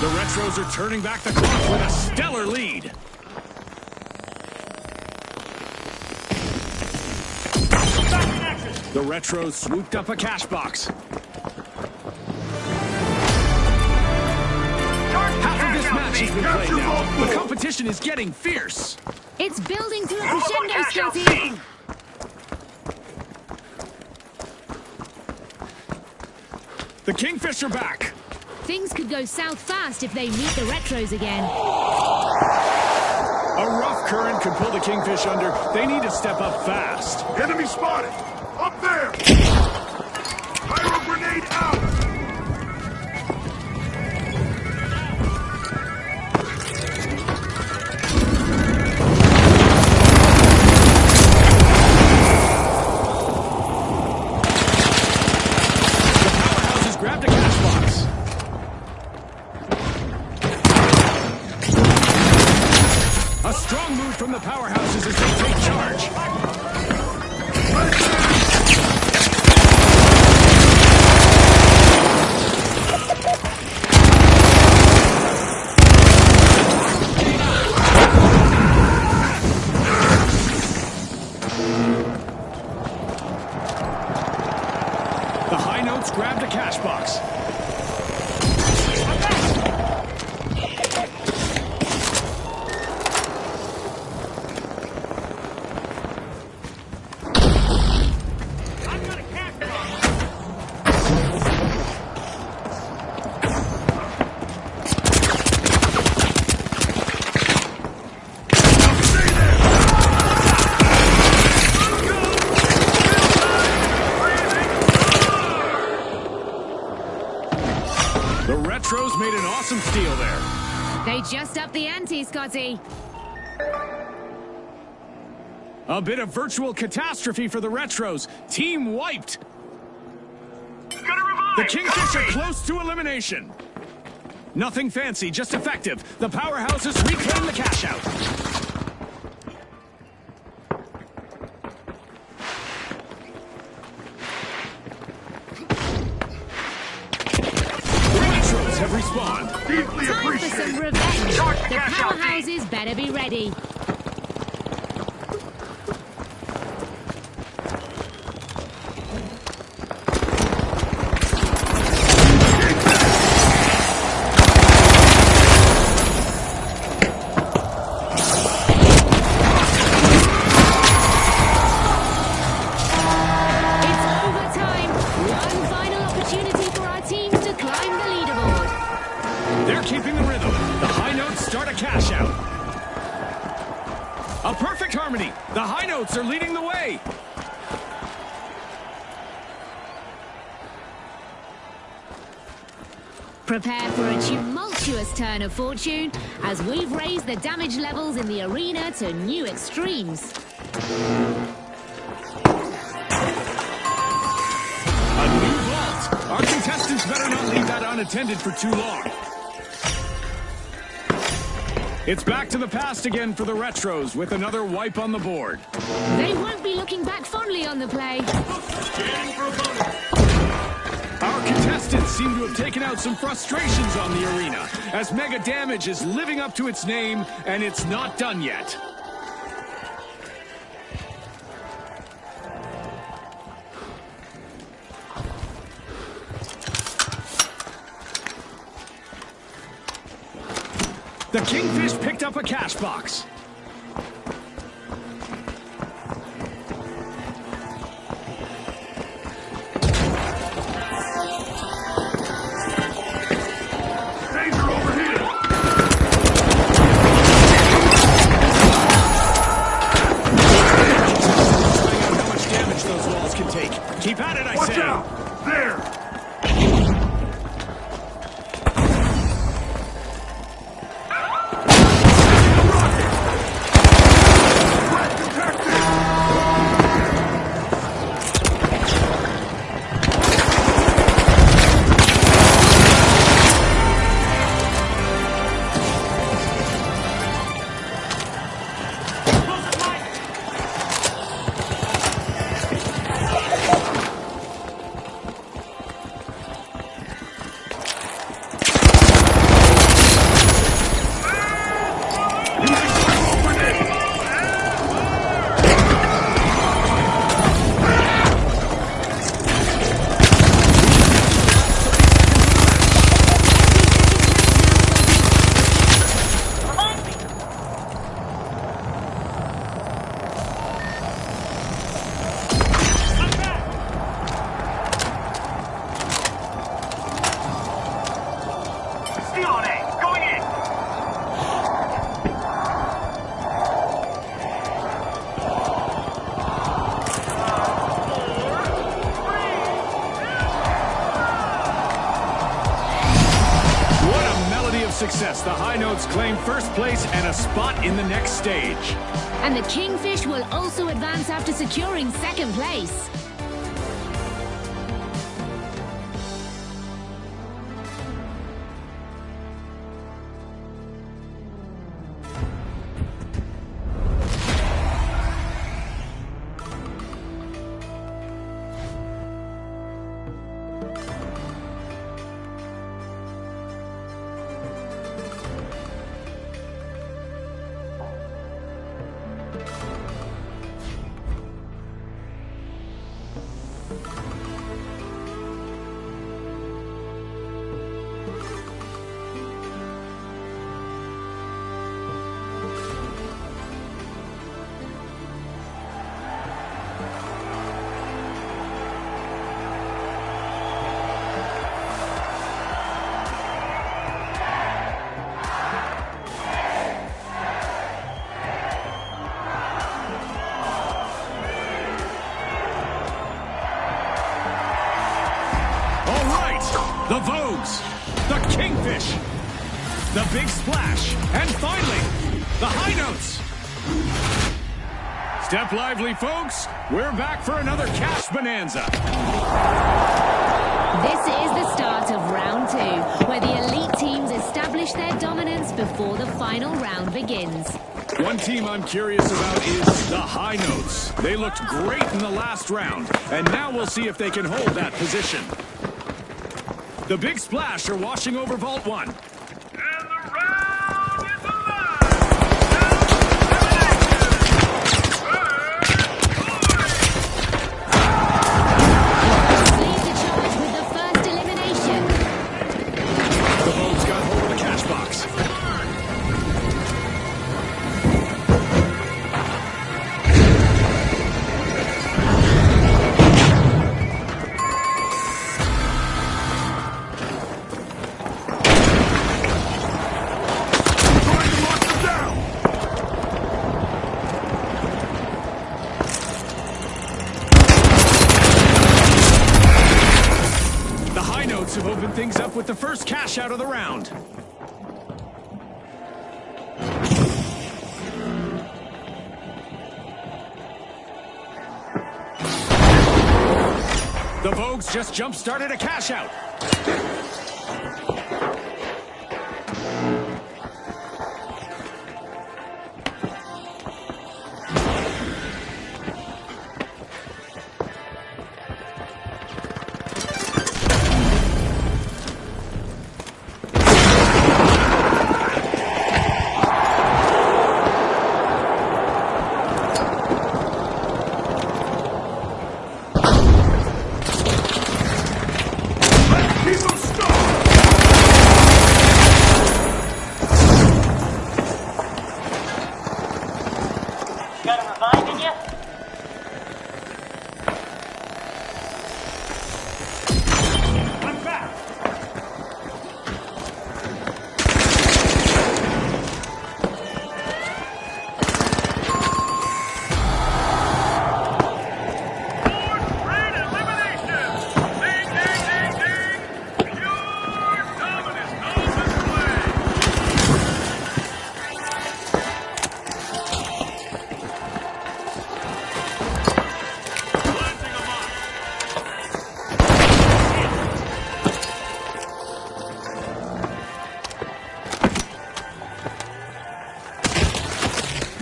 The Retros are turning back the clock with a stellar lead. The Retros swooped up a cash box. Half of this match has been played now. The competition is getting fierce. It's building to a Move on, crescendo, cash out, Scotty. team. The Kingfish are back. Things could go south fast if they meet the Retros again. A rough current could pull the Kingfish under. They need to step up fast. Enemy spotted! Up there! Pyro grenade out! Powerhouses grabbed a cash box. A strong move from the powerhouses as they take charge. The High Notes grabbed a cash box. The Retros made an awesome steal there. They just upped the ante, Scotty. A bit of virtual catastrophe for the Retros. Team wiped. Gonna revive! The Kingfish are Copy! close to elimination. Nothing fancy, just effective. The powerhouses reclaim the cash out. The Retros have respawned. Deeply Time for appreciated! some revenge. Charge the The cash out, team. powerhouses better be ready. It's overtime. One final opportunity for our teams to climb the leaderboard. They're keeping the rhythm. The High Notes start a cash out. A perfect harmony. The High Notes are leading the way. Prepare for a tumultuous turn of fortune as we've raised the damage levels in the arena to new extremes. A new vault. Our contestants better not leave that unattended for too long. It's back to the past again for the Retros with another wipe on the board. They won't be looking back fondly on the play. Our contestants seem to have taken out some frustrations on the arena as Mega Damage is living up to its name and it's not done yet. The Kingfish picked up a cash box. Danger over here! Trying out how much damage those walls can take. Keep at it, I Watch say. out! There! Threat detected! success, the High Notes claim first place and a spot in the next stage. And the Kingfish will also advance after securing second place. The Vogues, the Kingfish, the Big Splash, and finally, the High Notes. Step lively, folks. We're back for another cash bonanza. This is the start of round 2, where the elite teams establish their dominance before the final round begins. One team I'm curious about is the High Notes. They looked great in the last round, and now we'll see if they can hold that position. The Big Splash are washing over Vault 1. And the round is alive! Lead the charge with the first elimination. The Vogues got hold of the cash box. Have opened things up with the first cash out of the round. The Vogues just jump-started a cash out.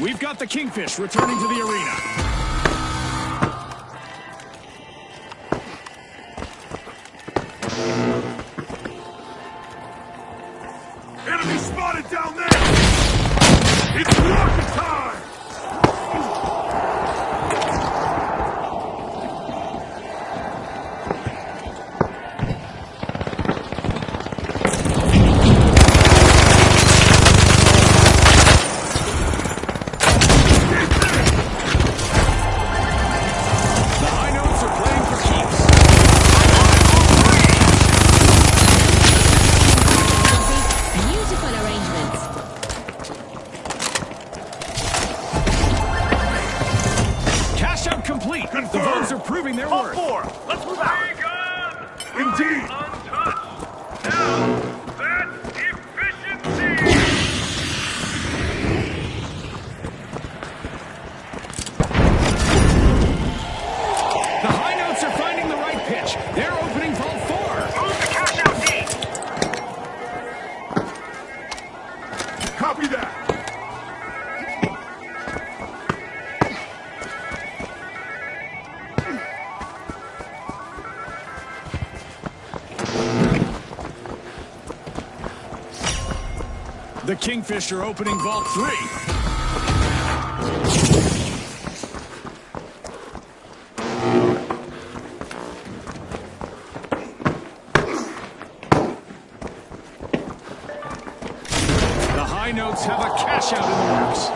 We've got the Kingfish returning to the arena. Enemy spotted down there! It's rocket time! The Vogues are proving their worth. Let's move out. Indeed. Untouched. Now, that's efficiency. The Kingfish are opening Vault 3. The High Notes have a cash out in the works.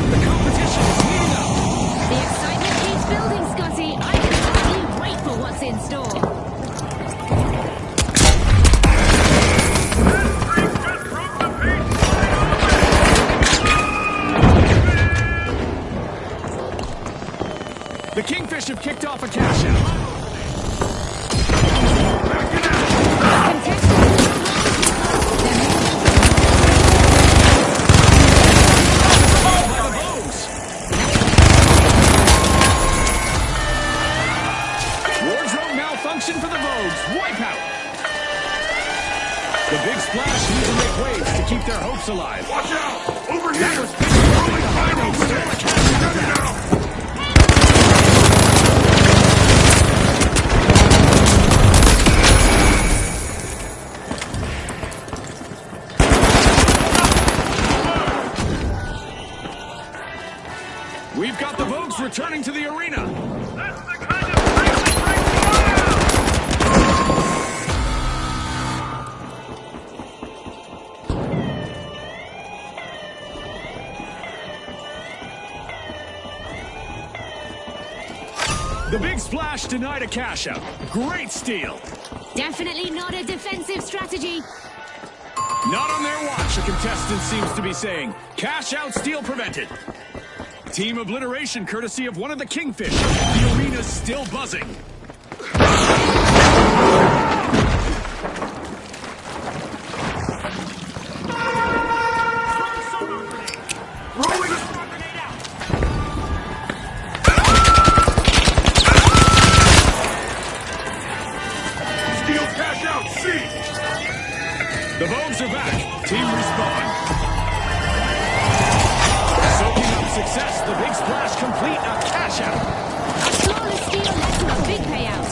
The competition is heating up. The excitement keeps building, Scotty. I can hardly wait for what's in store. Freak just broke the pace. The Kingfish have kicked off a cash out. By the Vogues. Wardrobe malfunction for the Vogues. Wipeout. The Big Splash need to make waves to keep their hopes alive. Watch out! Over That here! was pitched perfect. The High Notes stole a cash out attack. We've got the Vogues returning to the arena. That's the kind of freak that brings fire! The Big Splash denied a cash out. Great steal. Definitely not a defensive strategy. Not on their watch, a contestant seems to be saying. Cash out steal prevented. Team obliteration courtesy of one of the Kingfish. The arena's still buzzing. Rolling a steel cash out! See! The Vogues are back. Team respawn. Soaking up success, the Big Splash complete a cash out. A flawless steal led to a big payout.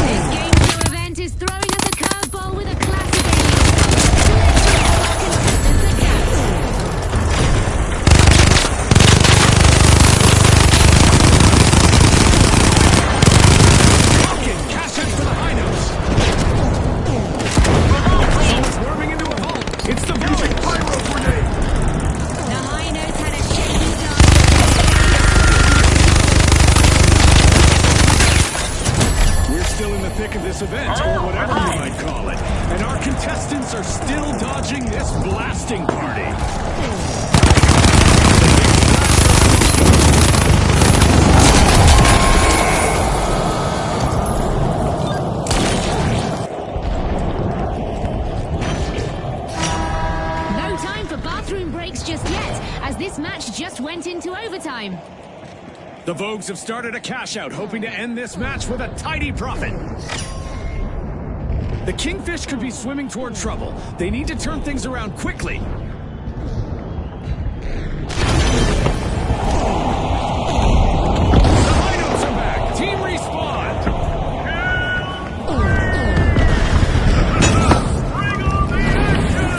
This game show event is throwing us a curveball with a classic aim. Contestants are capped. Rockin' cash out for the High Notes. Someone's warming into a vault. It's the Vogues. Pyro grenade! The High Notes had a shaky start. We're still in the thick of this event, or whatever you might call it. And our contestants are still dodging this blasting party. No time for bathroom breaks just yet, as this match just went into overtime. The Vogues have started a cash out, hoping to end this match with a tidy profit. The Kingfish could be swimming toward trouble. They need to turn things around quickly. The High Notes are back. Team respawn. Bring on the action!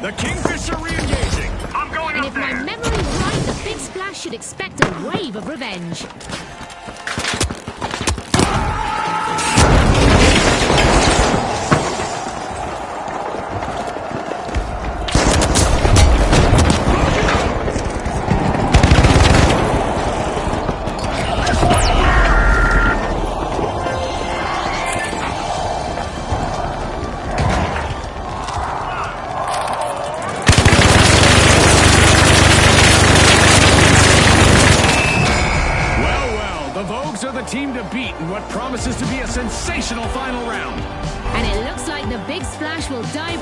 The Kingfisher re-engaging. I'm going And up if my there. memory's right, the Big Splash should expect a wave of revenge. The Vogues are the team to beat in what promises to be a sensational final round. And it looks like the Big Splash will dive